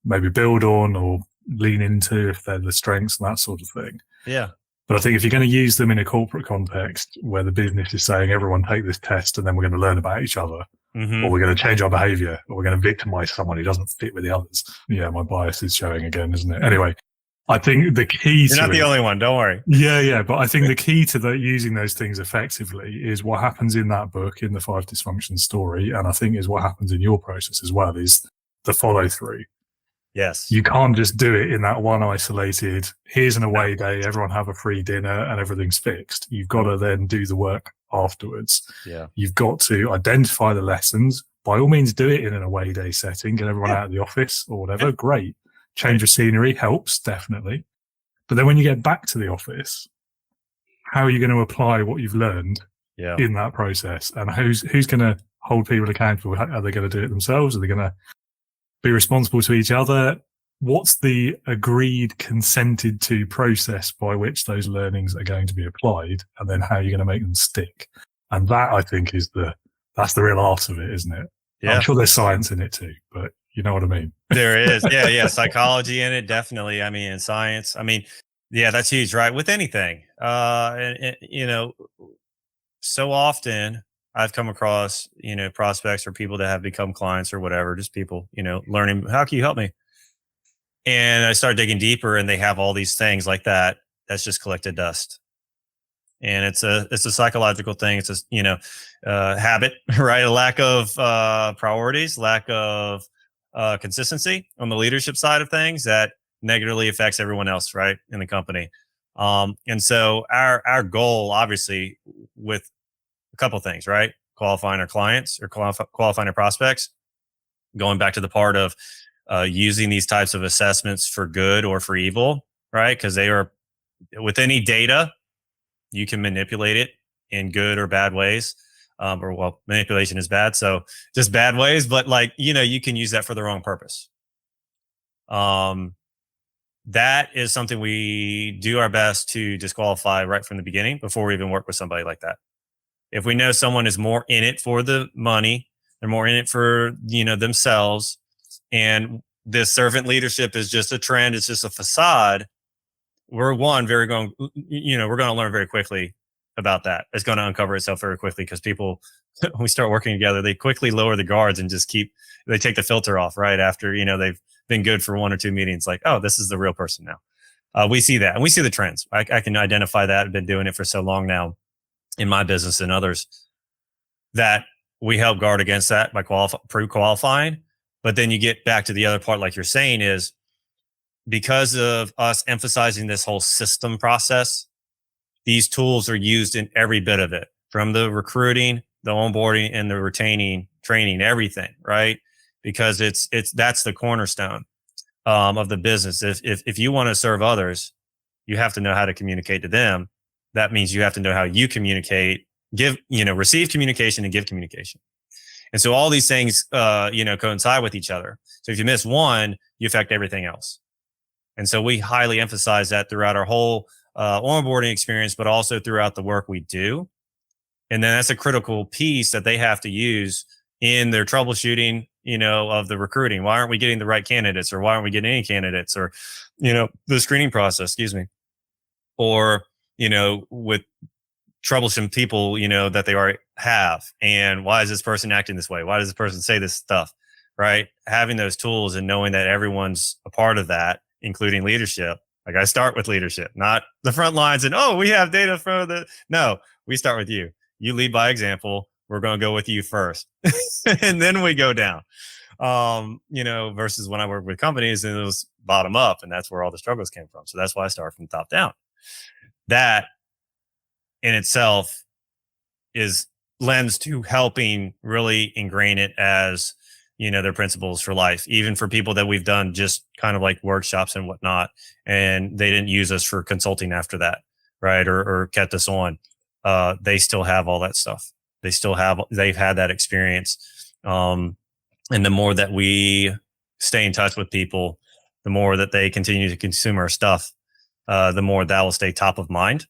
maybe build on or lean into if they're the strengths and that sort of thing. Yeah. But I think if you're going to use them in a corporate context where the business is saying, everyone take this test and then we're going to learn about each other, or we're going to change our behavior, or we're going to victimize someone who doesn't fit with the others. Yeah, my bias is showing again, isn't it? Anyway, I think the key You're not the only one, don't worry. Yeah. But I think the key to using those things effectively is what happens in that book, in the 5 Dysfunctions story. And I think is what happens in your process as well, is the follow through. Yes. You can't just do it in that one isolated, here's an away day, everyone have a free dinner and everything's fixed. You've got to then do the work afterwards. Yeah. You've got to identify the lessons. By all means, do it in an away day setting, get everyone out of the office or whatever. Great. Change of scenery helps, definitely. But then when you get back to the office, how are you going to apply what you've learned in that process? And who's going to hold people accountable? Are they going to do it themselves? Are they going to be responsible to each other? What's the agreed, consented to process by which those learnings are going to be applied? And then how are you going to make them stick? And that, I think, that's the real art of it, isn't it? Yeah. I'm sure there's science in it too, but you know what I mean? There is. Yeah. Psychology in it. Definitely. I mean, in science, that's huge, right? With anything, so often I've come across, prospects or people that have become clients or whatever, just people, learning, how can you help me? And I start digging deeper and they have all these things like that. That's just collected dust. And it's a psychological thing. It's a, habit, right? A lack of, priorities, lack of, consistency on the leadership side of things that negatively affects everyone else, right, in the company. And so our goal, obviously, with a couple of things, right? Qualifying our clients or qualifying our prospects, going back to the part of using these types of assessments for good or for evil, right? Because they are, with any data, you can manipulate it in good or bad ways. Manipulation is bad, so just bad ways. But you can use that for the wrong purpose. That is something we do our best to disqualify right from the beginning before we even work with somebody like that. If we know someone is more in it for the money, they're more in it for, themselves, and this servant leadership is just a trend, it's just a facade, we're going to learn very quickly about that. It's going to uncover itself very quickly because people, when we start working together, they quickly lower the guards and just they take the filter off right after, they've been good for 1 or 2 meetings. Like, oh, this is the real person now. We see that and we see the trends. I can identify that. I've been doing it for so long now in my business and others that we help guard against that by pre-qualifying. But then you get back to the other part, like you're saying, is because of us emphasizing this whole system process, these tools are used in every bit of it, from the recruiting, the onboarding, and the retaining, training, everything, right? Because that's the cornerstone of the business. If you want to serve others, you have to know how to communicate to them. That means you have to know how you communicate, receive communication and give communication. And so all these things, coincide with each other. So if you miss one, you affect everything else. And so we highly emphasize that throughout our whole onboarding experience, but also throughout the work we do. And then that's a critical piece that they have to use in their troubleshooting, of the recruiting. Why aren't we getting the right candidates, or why aren't we getting any candidates, or, the screening process, or, with troublesome people, that they already have. And why is this person acting this way? Why does this person say this stuff? Right. Having those tools and knowing that everyone's a part of that, including leadership. Like, I start with leadership, not the front lines and, oh, we have data no, we start with you. You lead by example. We're going to go with you first and then we go down. Versus when I work with companies and it was bottom up, and that's where all the struggles came from. So that's why I start from top down. That in itself lends to helping really ingrain it as, their principles for life, even for people that we've done just kind of like workshops and whatnot. And they didn't use us for consulting after that. Right. Or kept us on. They still have all that stuff. They've had that experience. And the more that we stay in touch with people, the more that they continue to consume our stuff, the more that will stay top of mind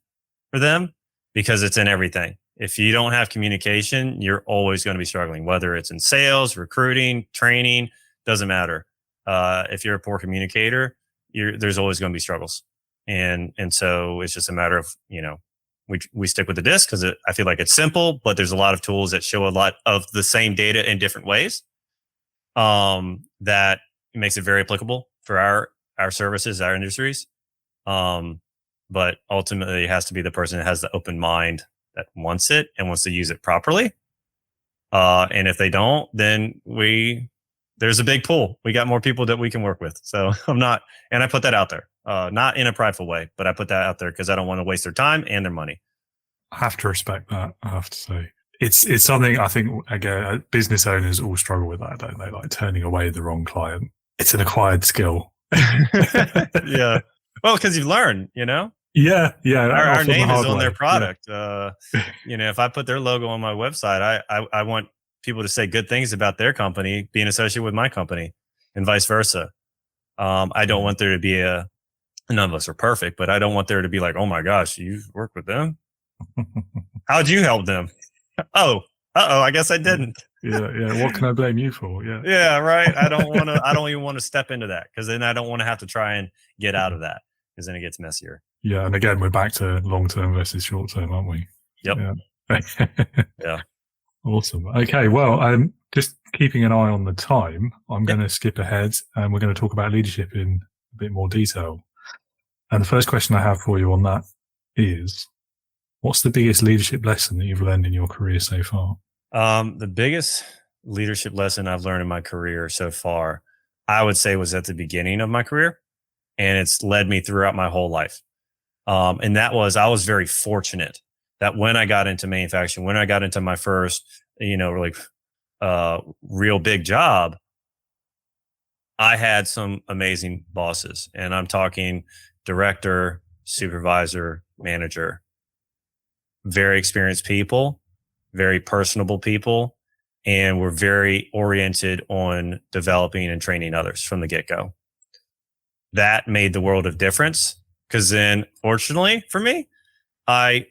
for them, because it's in everything. If you don't have communication, you're always going to be struggling, whether it's in sales, recruiting, training, doesn't matter. If you're a poor communicator, there's always going to be struggles. And so it's just a matter of, we stick with the disc because I feel like it's simple, but there's a lot of tools that show a lot of the same data in different ways. That makes it very applicable for our services, our industries. But ultimately it has to be the person that has the open mind that wants it and wants to use it properly. And if they don't, then there's a big pool. We got more people that we can work with. So I put that out there, not in a prideful way, but I put that out there because I don't want to waste their time and their money. I have to respect that. I have to say it's something I think, again, business owners all struggle with that, don't they? Like turning away the wrong client. It's an acquired skill. Yeah. Well, because you learn, Yeah. Our name is on their way. product. Yeah. If I put their logo on my website, I want people to say good things about their company being associated with my company, and vice versa. I don't want there to be none of us are perfect, but I don't want there to be like, oh my gosh, you work with them? How'd you help them? I guess I didn't. Yeah. What can I blame you for? Yeah. Yeah, right. I don't even want to step into that, because then I don't want to have to try and get out of that, because then it gets messier. Yeah. And again, we're back to long-term versus short-term, aren't we? Yep. Yeah. Yeah. Awesome. Okay. Well, just keeping an eye on the time, I'm going to skip ahead and we're going to talk about leadership in a bit more detail. And the first question I have for you on that is, what's the biggest leadership lesson that you've learned in your career so far? The biggest leadership lesson I've learned in my career so far, I would say, was at the beginning of my career, and it's led me throughout my whole life. And that was, I was very fortunate that when I got into manufacturing, when I got into my first, real big job, I had some amazing bosses, and I'm talking director, supervisor, manager, very experienced people, very personable people, and we're very oriented on developing and training others from the get-go. That made the world of difference, because then, fortunately for me, I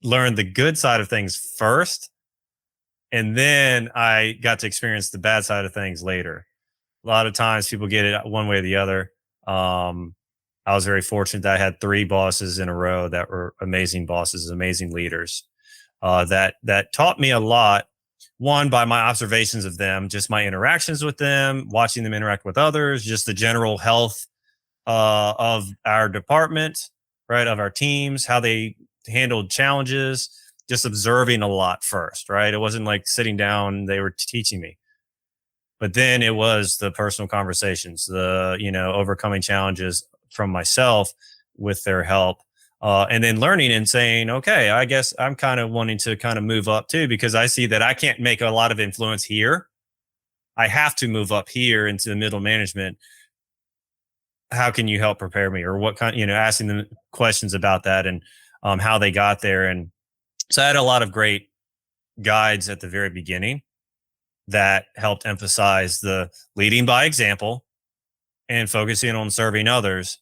learned the good side of things first, and then I got to experience the bad side of things later. A lot of times people get it one way or the other. I was very fortunate that I had 3 bosses in a row that were amazing bosses, amazing leaders, that taught me a lot. One, by my observations of them, just my interactions with them, watching them interact with others, just the general health of our department, right, of our teams, how they handled challenges, just observing a lot first, right? It wasn't like sitting down, they were teaching me. But then it was the personal conversations, the, overcoming challenges from myself with their help. And then learning and saying, okay, I guess I'm kind of wanting to kind of move up too, because I see that I can't make a lot of influence here. I have to move up here into the middle management. How can you help prepare me, or what kind, asking them questions about that and how they got there. And so I had a lot of great guides at the very beginning that helped emphasize the leading by example and focusing on serving others.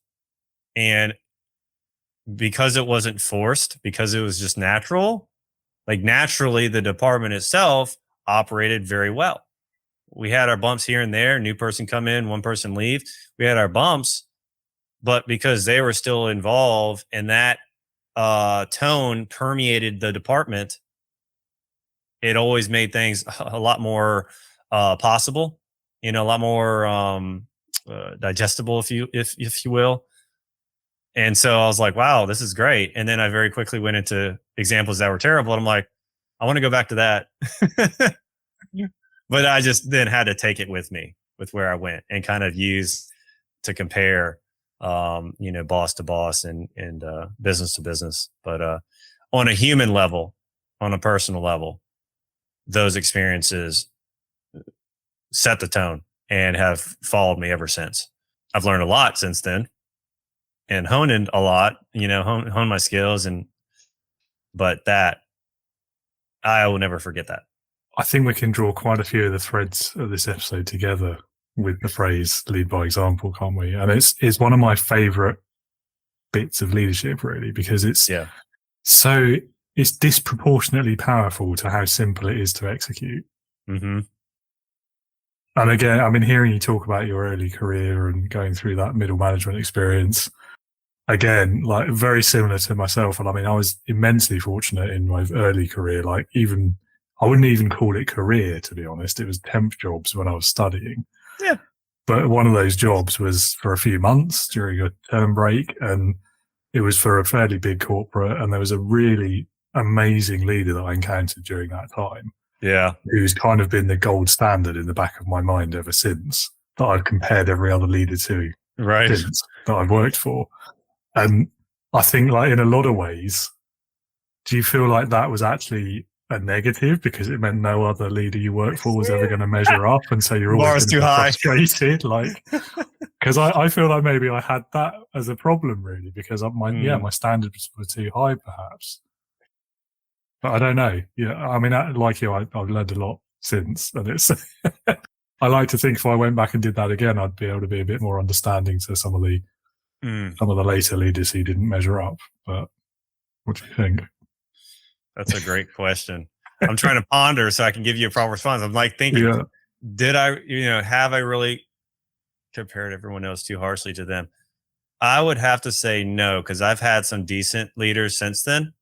And because it wasn't forced, because it was just natural, like naturally the department itself operated very well. We had our bumps here and there, new person come in, one person leave. We had our bumps, but because they were still involved and that tone permeated the department, it always made things a lot more possible, a lot more digestible, if you will. And so I was like, wow, this is great. And then I very quickly went into examples that were terrible. And I'm like, I want to go back to that. But I just then had to take it with me with where I went and kind of use to compare, boss to boss and business to business. But on a human level, on a personal level, those experiences set the tone and have followed me ever since. I've learned a lot since then and honed in a lot, hone my skills. But that, I will never forget that. I think we can draw quite a few of the threads of this episode together with the phrase lead by example, can't we? And it's one of my favorite bits of leadership, really, because it's disproportionately powerful to how simple it is to execute. Mm-hmm. And again, I mean, hearing you talk about your early career and going through that middle management experience, again, like very similar to myself. And I mean, I was immensely fortunate in my early career. Like I wouldn't even call it career, to be honest. It was temp jobs when I was studying. Yeah. But one of those jobs was for a few months during a term break, and it was for a fairly big corporate. And there was a really amazing leader that I encountered during that time. Yeah. Who's kind of been the gold standard in the back of my mind ever since, that I've compared every other leader to since that I've worked for. And I think, like, in a lot of ways, do you feel like that was actually a negative because it meant no other leader you worked for was ever going to measure up, and so you're always going to be frustrated? Like, because I feel like maybe I had that as a problem, really, because my standards were too high, perhaps. But I don't know. Yeah, I mean, like you, I've learned a lot since, and it's. I like to think if I went back and did that again, I'd be able to be a bit more understanding to some of the later leaders who didn't measure up. But what do you think? That's a great question. I'm trying to ponder so I can give you a proper response. I'm like thinking, did I, have I really compared everyone else too harshly to them? I would have to say no, because I've had some decent leaders since then.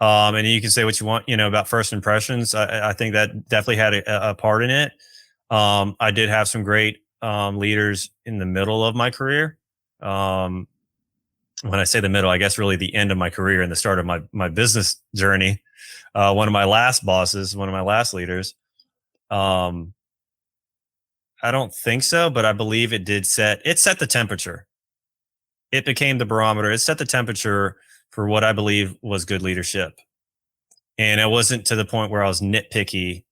And you can say what you want, about first impressions. I think that definitely had a part in it. I did have some great leaders in the middle of my career. When I say the middle, I guess really the end of my career and the start of my business journey. One of my last bosses, one of my last leaders. I don't think so, but I believe it set the temperature. It became the barometer. It set the temperature for what I believe was good leadership. And it wasn't to the point where I was nitpicky,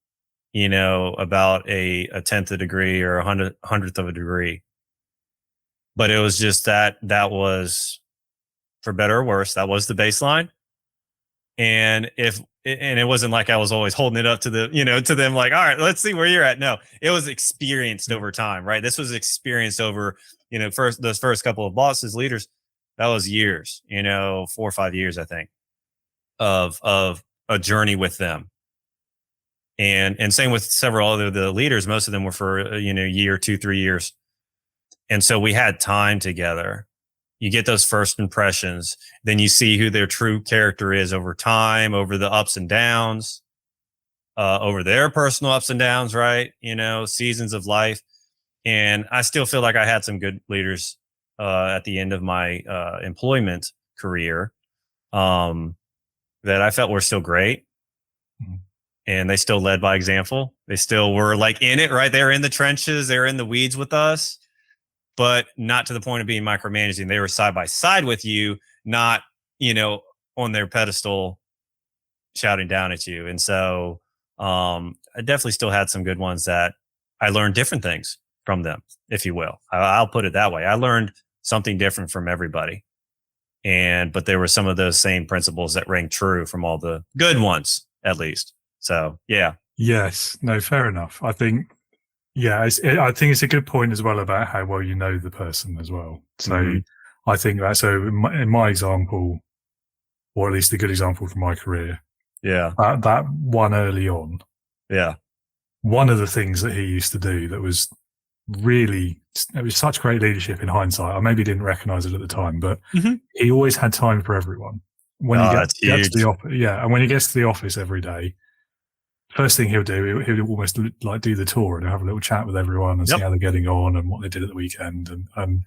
about a 10th of a degree or a hundredth of a degree. But it was just that was, for better or worse, that was the baseline. And it wasn't like I was always holding it up to to them like, all right, let's see where you're at. No, it was experienced over time, right? This was experienced over, those first couple of bosses, leaders. That was years, 4 or 5 years, I think, of a journey with them. And same with several other the leaders. Most of them were for, a year, 2, 3 years. And so we had time together. You get those first impressions. Then you see who their true character is over time, over the ups and downs, over their personal ups and downs, right? Seasons of life. And I still feel like I had some good leaders at the end of my employment career that I felt were still great. Mm-hmm. And they still led by example. They still were like in it, right? They're in the trenches. They're in the weeds with us, but not to the point of being micromanaging. They were side by side with you, not, on their pedestal shouting down at you. And so I definitely still had some good ones that I learned different things from them, if you will. I'll put it that way. I learned something different from everybody. But there were some of those same principles that rang true from all the good ones, at least. So, yeah. Yes. No, fair enough. I think, I think it's a good point as well about how well you know the person as well. So I think that, so in my example, or at least a good example from my career, that one early on, one of the things that he used to do that was really, it was such great leadership in hindsight. I maybe didn't recognize it at the time, but he always had time for everyone. When he gets to the office, and when he gets to the office every day, first thing he'll do, he'll almost like do the tour and have a little chat with everyone and see how they're getting on and what they did at the weekend. And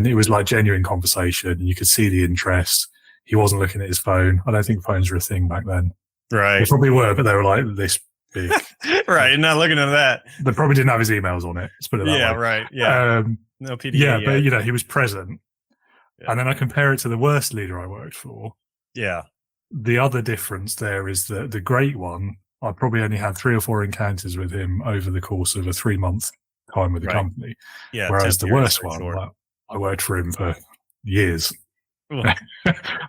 it was like genuine conversation. And you could see the interest. He wasn't looking at his phone. I don't think phones were a thing back then. Right. They probably were, but they were like this big. Right. You're not looking at that. They probably didn't have his emails on it. Let's put it that way. Yeah, right. Yeah. No PDA. Yeah, but he was present. Yeah. And then I compare it to the worst leader I worked for. Yeah. The other difference there is that the great one, I probably only had 3 or 4 encounters with him over the course of a 3-month time with the company. Yeah. Whereas the worst one, I worked for him for years. I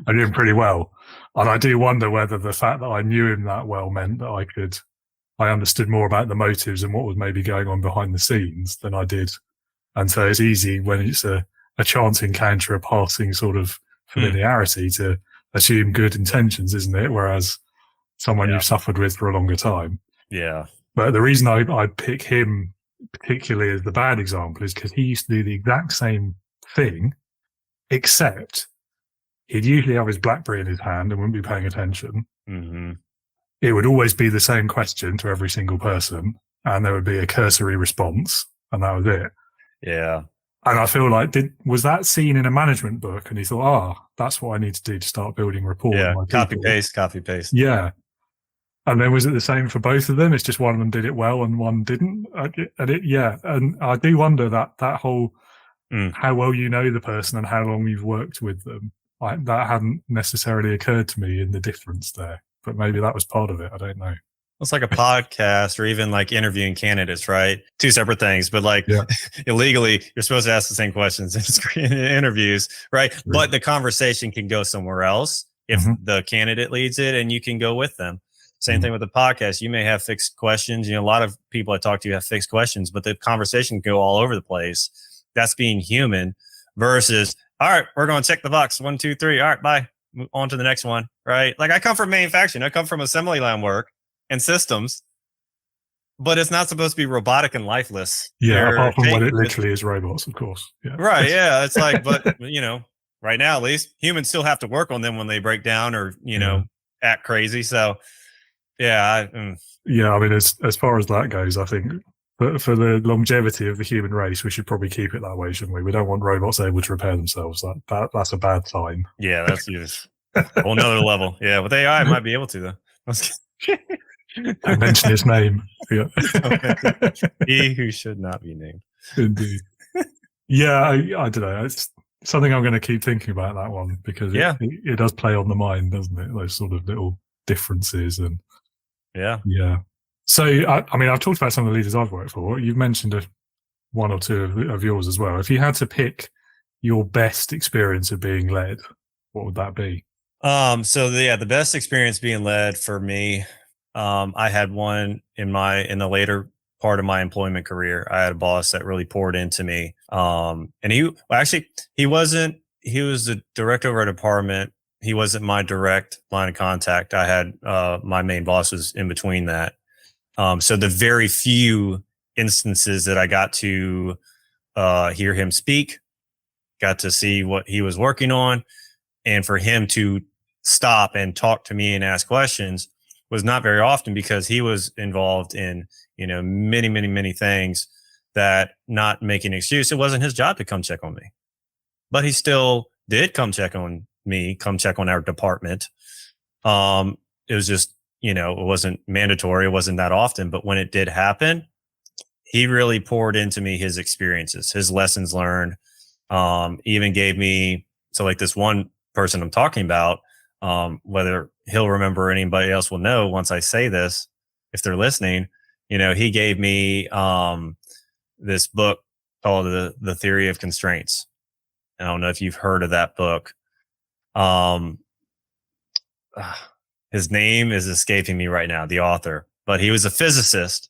knew him pretty well. And I do wonder whether the fact that I knew him that well meant that I understood more about the motives and what was maybe going on behind the scenes than I did. And so it's easy when it's a chance encounter, a passing sort of familiarity to assume good intentions, isn't it? Whereas someone you've suffered with for a longer time. Yeah. But the reason I pick him particularly as the bad example is because he used to do the exact same thing except he'd usually have his BlackBerry in his hand and wouldn't be paying attention. Mm-hmm. It would always be the same question to every single person, and there would be a cursory response, and that was it. Yeah. And I feel like, was that seen in a management book? And he thought, that's what I need to do to start building rapport with Yeah. my Copy people. paste. Yeah. And then was it the same for both of them? It's just one of them did it well and one didn't. And I do wonder that whole how well you know the person and how long you've worked with them. That hadn't necessarily occurred to me in the difference there, but maybe that was part of it. I don't know. It's like a podcast or even like interviewing candidates, right? Two separate things, but like illegally, you're supposed to ask the same questions in interviews, right? True. But the conversation can go somewhere else if the candidate leads it and you can go with them. Same thing with the podcast. You may have fixed questions. A lot of people I talk to have fixed questions, but the conversation can go all over the place. That's being human versus, all right, we're going to check the box. 1, 2, 3. All right, bye. Move on to the next one, right? Like I come from manufacturing. I come from assembly line work and systems, but it's not supposed to be robotic and lifeless. Yeah, apart from when it literally is robots, of course. Yeah. Right, yeah. It's like, but, right now at least, humans still have to work on them when they break down or, act crazy. So, yeah. I mean, as far as that goes, I think for the longevity of the human race, we should probably keep it that way, shouldn't we? We don't want robots able to repair themselves. That's a bad sign. Yeah, that's just a whole nother level. Yeah, with AI, I might be able to, though. I mention his name. Yeah. He who should not be named. Indeed. Yeah, I don't know. It's something I'm going to keep thinking about, that one, because it does play on the mind, doesn't it? Those sort of little differences and yeah. So, I mean, I've talked about some of the leaders I've worked for. You've mentioned one or two of yours as well. If you had to pick your best experience of being led, what would that be? The best experience being led for me, I had one in the later part of my employment career. I had a boss that really poured into me. And he was the director of our department. He wasn't my direct line of contact. I had, my main boss was in between that. So the very few instances that I got to, hear him speak, got to see what he was working on, and for him to stop and talk to me and ask questions was not very often because he was involved in, many, many, many things that, not making an excuse, it wasn't his job to come check on me, but he still did come check on me, come check on our department. It was just, it wasn't mandatory. It wasn't that often, but when it did happen, he really poured into me his experiences, his lessons learned, even gave me, so like this one person I'm talking about, whether he'll remember or anybody else will know once I say this, if they're listening, he gave me, this book called the Theory of Constraints. I don't know if you've heard of that book. His name is escaping me right now, the author, but he was a physicist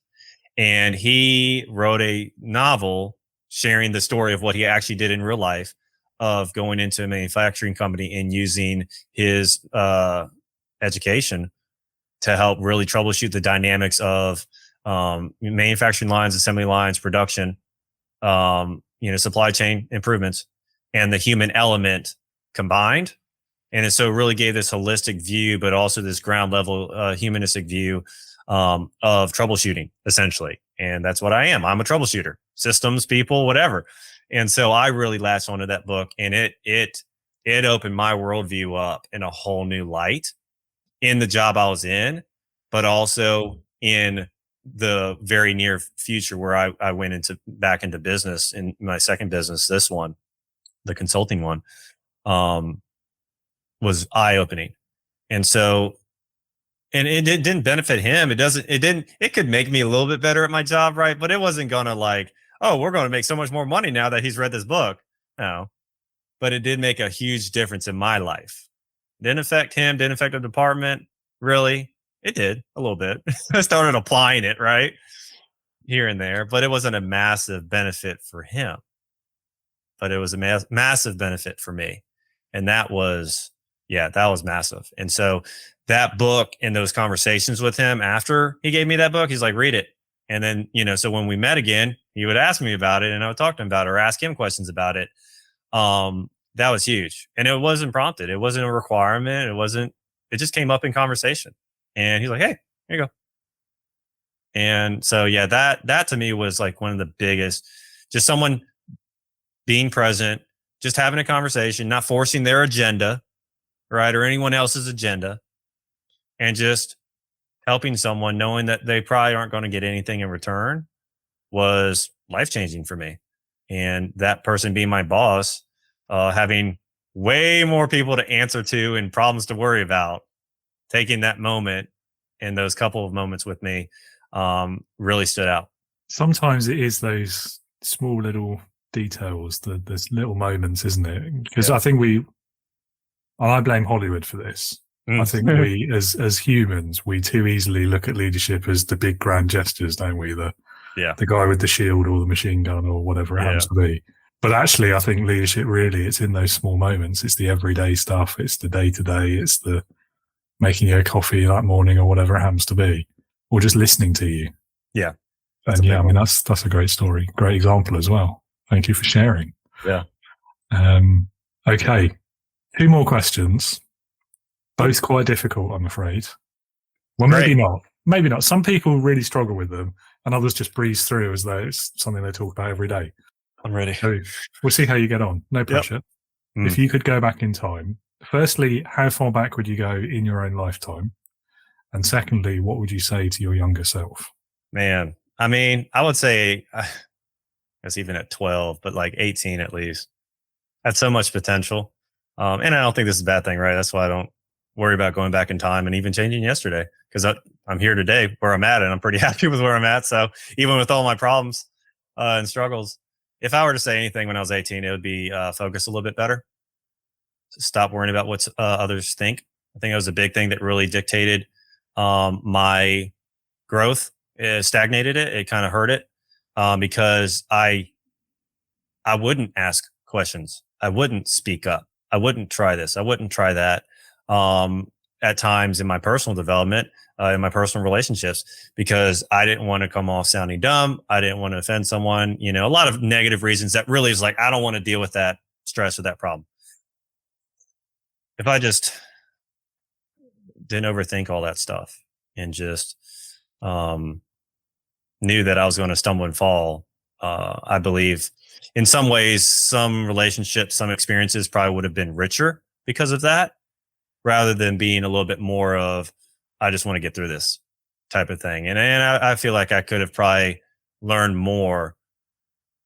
and he wrote a novel sharing the story of what he actually did in real life of going into a manufacturing company and using his education to help really troubleshoot the dynamics of manufacturing lines, assembly lines, production, supply chain improvements, and the human element combined. And so it really gave this holistic view, but also this ground level humanistic view of troubleshooting, essentially. And that's what I am. I'm a troubleshooter, systems, people, whatever. And so I really latched onto that book, and it opened my worldview up in a whole new light in the job I was in, but also in the very near future where I went back into business in my second business, this one, the consulting one, was eye opening. And so, and it didn't benefit him. It could make me a little bit better at my job. Right. But it wasn't going to like, oh, we're going to make so much more money now that he's read this book. No, but it did make a huge difference in my life. Didn't affect him, didn't affect the department. Really. It did a little bit. I started applying it right here and there, but it wasn't a massive benefit for him, but it was a massive benefit for me. And that was massive. And so that book and those conversations with him after he gave me that book, he's like, read it. And then, so when we met again, he would ask me about it and I would talk to him about it or ask him questions about it. that was huge. And it wasn't prompted. It wasn't a requirement. It just came up in conversation. And he's like, hey, here you go. And so, yeah, that to me was like one of the biggest, just someone being present, just having a conversation, not forcing their agenda, right, or anyone else's agenda, and just helping someone knowing that they probably aren't going to get anything in return was life-changing for me. And that person being my boss, having way more people to answer to and problems to worry about, taking that moment and those couple of moments with me really stood out. Sometimes it is those small little details, those little moments, isn't it? Because I think I blame Hollywood for this. I think we, as humans, we too easily look at leadership as the big grand gestures, don't we? The guy with the shield or the machine gun or whatever it happens to be. But actually, I think leadership really, it's in those small moments. It's the everyday stuff. It's the day-to-day. It's the making you a coffee that morning or whatever it happens to be, or just listening to you. Yeah. And yeah, I mean, that's a great story. Great example as well. Thank you for sharing. Yeah. Okay. 2 more questions. Both quite difficult, I'm afraid. Well, maybe not. Maybe not. Some people really struggle with them and others just breeze through as though it's something they talk about every day. I'm ready. So we'll see how you get on. No pressure. Yep. If you could go back in time, firstly, how far back would you go in your own lifetime? And secondly, what would you say to your younger self? Man, I mean, I would say, I guess even at 12, but like 18 at least. Had so much potential. And I don't think this is a bad thing, right? That's why I don't worry about going back in time and even changing yesterday, because I'm here today where I'm at, and I'm pretty happy with where I'm at. So even with all my problems and struggles, if I were to say anything when I was 18, it would be focus a little bit better. Stop worrying about what others think. I think it was a big thing that really dictated my growth. It stagnated it. It kind of hurt it because I wouldn't ask questions. I wouldn't speak up. I wouldn't try this. I wouldn't try that. At times in my personal development, in my personal relationships, because I didn't want to come off sounding dumb. I didn't want to offend someone, a lot of negative reasons that really is like, I don't want to deal with that stress or that problem. If I just didn't overthink all that stuff and just knew that I was going to stumble and fall, I believe in some ways, some relationships, some experiences probably would have been richer because of that, rather than being a little bit more of, I just want to get through this type of thing. And I feel like I could have probably learned more,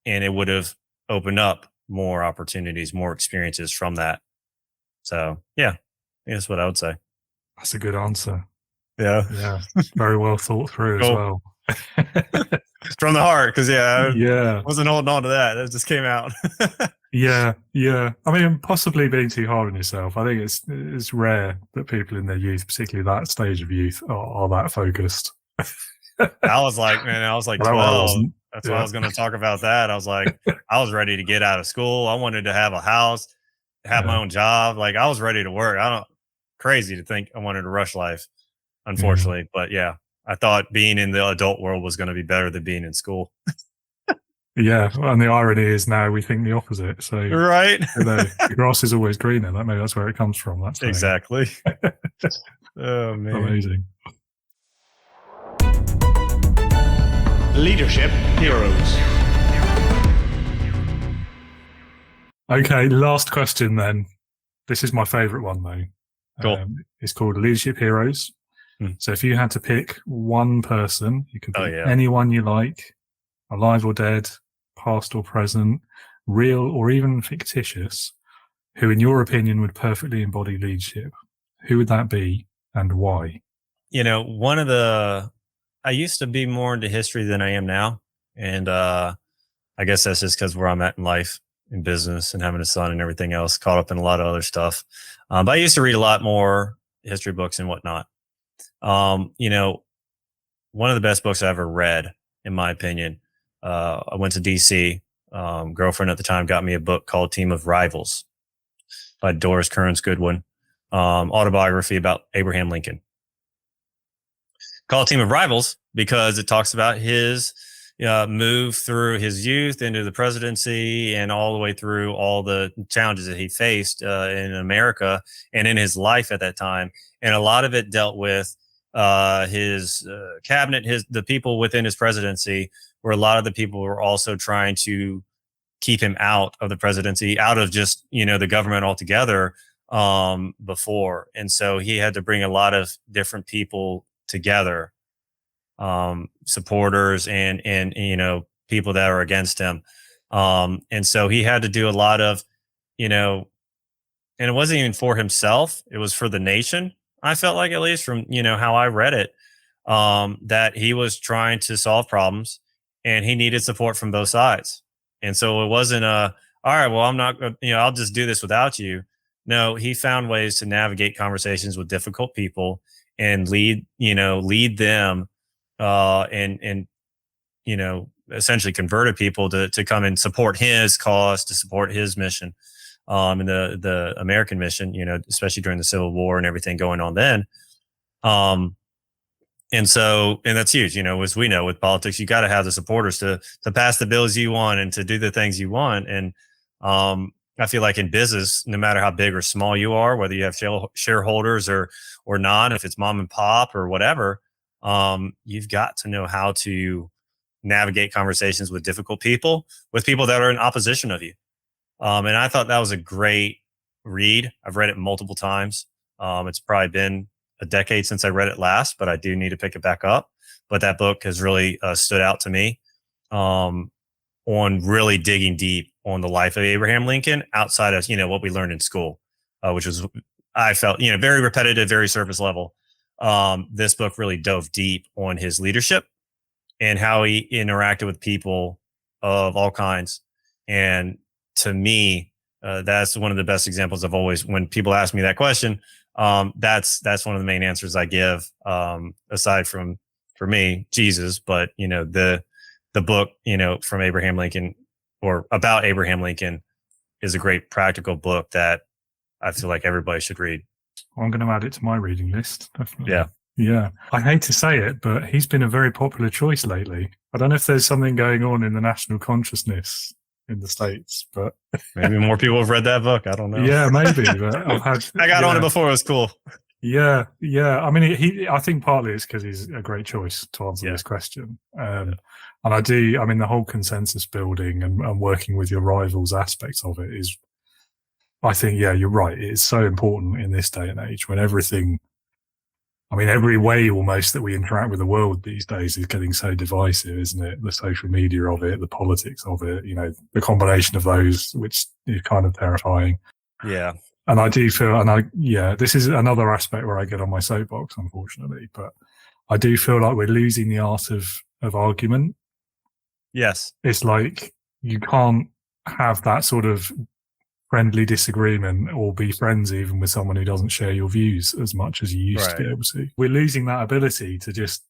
and it would have opened up more opportunities, more experiences from that. So yeah, that's what I would say. That's a good answer. Yeah. Yeah. Very well thought through as well. From the heart, because I wasn't holding on to that. It just came out. Yeah. I mean, possibly being too hard on yourself. I think it's rare that people in their youth, particularly that stage of youth, are that focused. I was like 12. That's why I was going to talk about that. I was like, I was ready to get out of school. I wanted to have a house, have my own job. Like, I was ready to work. Crazy to think I wanted to rush life, unfortunately. But yeah, I thought being in the adult world was going to be better than being in school. Yeah, and the irony is now we think the opposite. So right, the grass is always greener. Maybe that's where it comes from. That's exactly. Oh man, amazing. Leadership heroes. Okay, last question then. This is my favorite one though. Cool. It's called Leadership Heroes. So if you had to pick one person, you could pick anyone you like, alive or dead, past or present, real or even fictitious, who in your opinion would perfectly embody leadership. Who would that be and why? I used to be more into history than I am now. And I guess that's just because where I'm at in life, in business and having a son and everything else, caught up in a lot of other stuff. But I used to read a lot more history books and whatnot. One of the best books I ever read, in my opinion, I went to DC. Girlfriend at the time got me a book called Team of Rivals by Doris Kearns Goodwin, autobiography about Abraham Lincoln. Called Team of Rivals because it talks about his move through his youth into the presidency and all the way through all the challenges that he faced in America and in his life at that time. And a lot of it dealt with his cabinet, the people within his presidency, where a lot of the people were also trying to keep him out of the presidency, out of just, the government altogether before. And so he had to bring a lot of different people together, supporters and people that are against him. And so he had to do a lot of, and it wasn't even for himself. It was for the nation. I felt like, at least from, how I read it, that he was trying to solve problems and he needed support from both sides. And so it wasn't all right, well, I'm not, I'll just do this without you. No, he found ways to navigate conversations with difficult people and lead them, and essentially converted people to come and support his cause, to support his mission, and the American mission, especially during the Civil War and everything going on then. And that's huge, as we know with politics, you got to have the supporters to pass the bills you want and to do the things you want. And I feel like in business, no matter how big or small you are, whether you have shareholders or not, if it's mom and pop or whatever, you've got to know how to navigate conversations with difficult people, with people that are in opposition of you. And I thought that was a great read. I've read it multiple times. It's probably been a decade since I read it last, but I do need to pick it back up. But that book has really stood out to me on really digging deep on the life of Abraham Lincoln outside of, what we learned in school, which was, I felt, very repetitive, very surface level. This book really dove deep on his leadership and how he interacted with people of all kinds. And to me, that's one of the best examples of always, when people ask me that question, that's one of the main answers I give, aside from, for me, Jesus. But, the book, from Abraham Lincoln, or about Abraham Lincoln, is a great practical book that I feel like everybody should read. Well, I'm going to add it to my reading list. Definitely. Yeah. Yeah. I hate to say it, but he's been a very popular choice lately. I don't know if there's something going on in the national consciousness in the States, but maybe more people have read that book. I don't know. Yeah, maybe. But I got on it before. It was cool. Yeah. I mean, I think partly it's because he's a great choice to answer this question. And the whole consensus building and working with your rivals aspects of it is, I think, you're right. It's so important in this day and age when everything, every way almost that we interact with the world these days is getting so divisive, isn't it? The social media of it, the politics of it, the combination of those, which is kind of terrifying. Yeah. And I do feel, this is another aspect where I get on my soapbox, unfortunately, but I do feel like we're losing the art of argument. Yes. It's like you can't have that sort of friendly disagreement or be friends even with someone who doesn't share your views as much as you used to be able to. We're losing that ability to just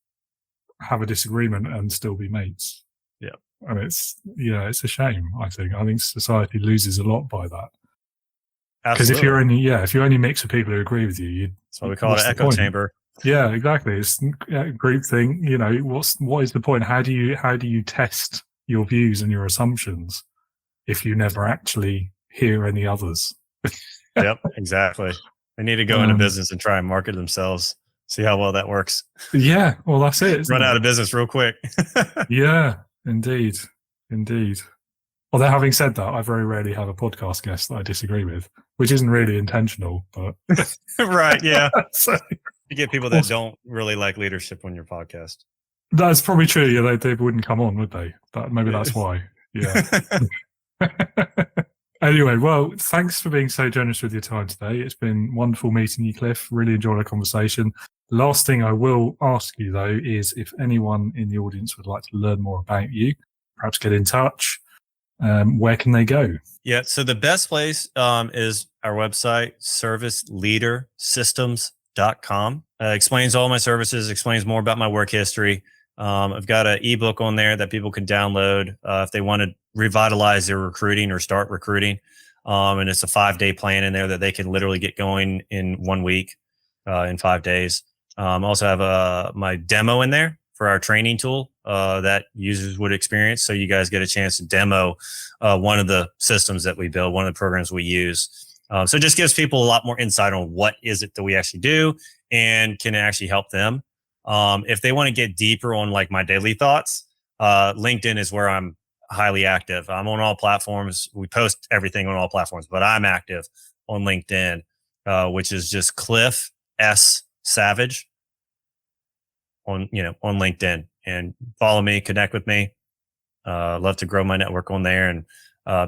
have a disagreement and still be mates. Yeah. And it's a shame, I think. I think society loses a lot by that. Because if you're only mix with people who agree with you, that's why we call it an echo chamber. Yeah, exactly. It's a group thing. What is the point? How do you test your views and your assumptions if you never actually hear any others? Yep, exactly. They need to go into business and try and market themselves. See how well that works. Yeah, well, that's it. Run out of business real quick. Yeah, indeed. Although having said that, I very rarely have a podcast guest that I disagree with, which isn't really intentional, but right, yeah. So, you get people that don't really like leadership on your podcast. That's probably true. Yeah, they wouldn't come on, would they? But maybe that's why. Yeah. Anyway, well, thanks for being so generous with your time today. It's been wonderful meeting you, Cliff. Really enjoyed our conversation. Last thing I will ask you, though, is if anyone in the audience would like to learn more about you, perhaps get in touch, where can they go? Yeah, so the best place is our website, serviceleadersystems.com. Explains all my services, explains more about my work history. I've got an ebook on there that people can download if they want to revitalize their recruiting or start recruiting. And it's a 5-day plan in there that they can literally get going in 1 week, in 5 days. Also have my demo in there for our training tool that users would experience. So you guys get a chance to demo one of the systems that we build, one of the programs we use. So it just gives people a lot more insight on what is it that we actually do and can actually help them. If they want to get deeper on like my daily thoughts, LinkedIn is where I'm highly active. I'm on all platforms. We post everything on all platforms, but I'm active on LinkedIn, which is just Clif S Savage on LinkedIn, and follow me, connect with me. Love to grow my network on there and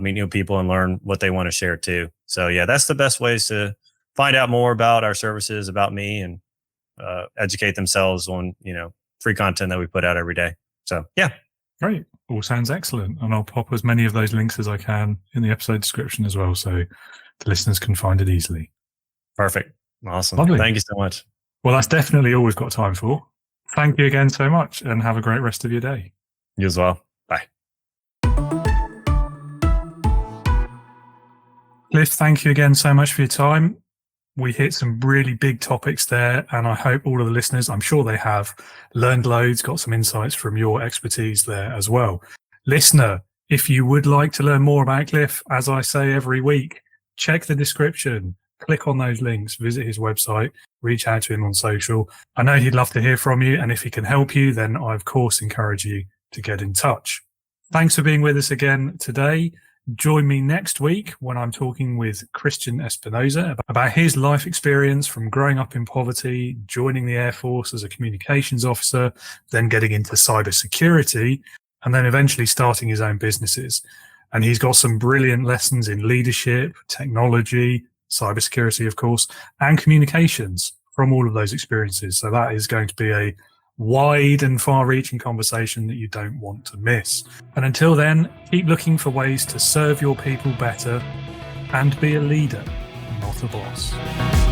meet new people and learn what they want to share too. So yeah, that's the best ways to find out more about our services, about me, and educate themselves on, free content that we put out every day. So yeah. Great. All sounds excellent. And I'll pop as many of those links as I can in the episode description as well, so the listeners can find it easily. Perfect. Awesome. Lovely. Thank you so much. Well, that's definitely all we've got time for. Thank you again so much, and have a great rest of your day. You as well. Bye. Clif, thank you again so much for your time. We hit some really big topics there, and I hope all of the listeners, I'm sure they have, learned loads, got some insights from your expertise there as well. Listener, if you would like to learn more about Clif, as I say every week, check the description, click on those links, visit his website, reach out to him on social. I know he'd love to hear from you, and if he can help you, then I, of course, encourage you to get in touch. Thanks for being with us again today. Join me next week when I'm talking with Christian Espinoza about his life experience from growing up in poverty, joining the Air Force as a communications officer, then getting into cybersecurity, and then eventually starting his own businesses. And he's got some brilliant lessons in leadership, technology, cybersecurity, of course, and communications from all of those experiences. So that is going to be a wide and far-reaching conversation that you don't want to miss. And until then, keep looking for ways to serve your people better and be a leader, not a boss.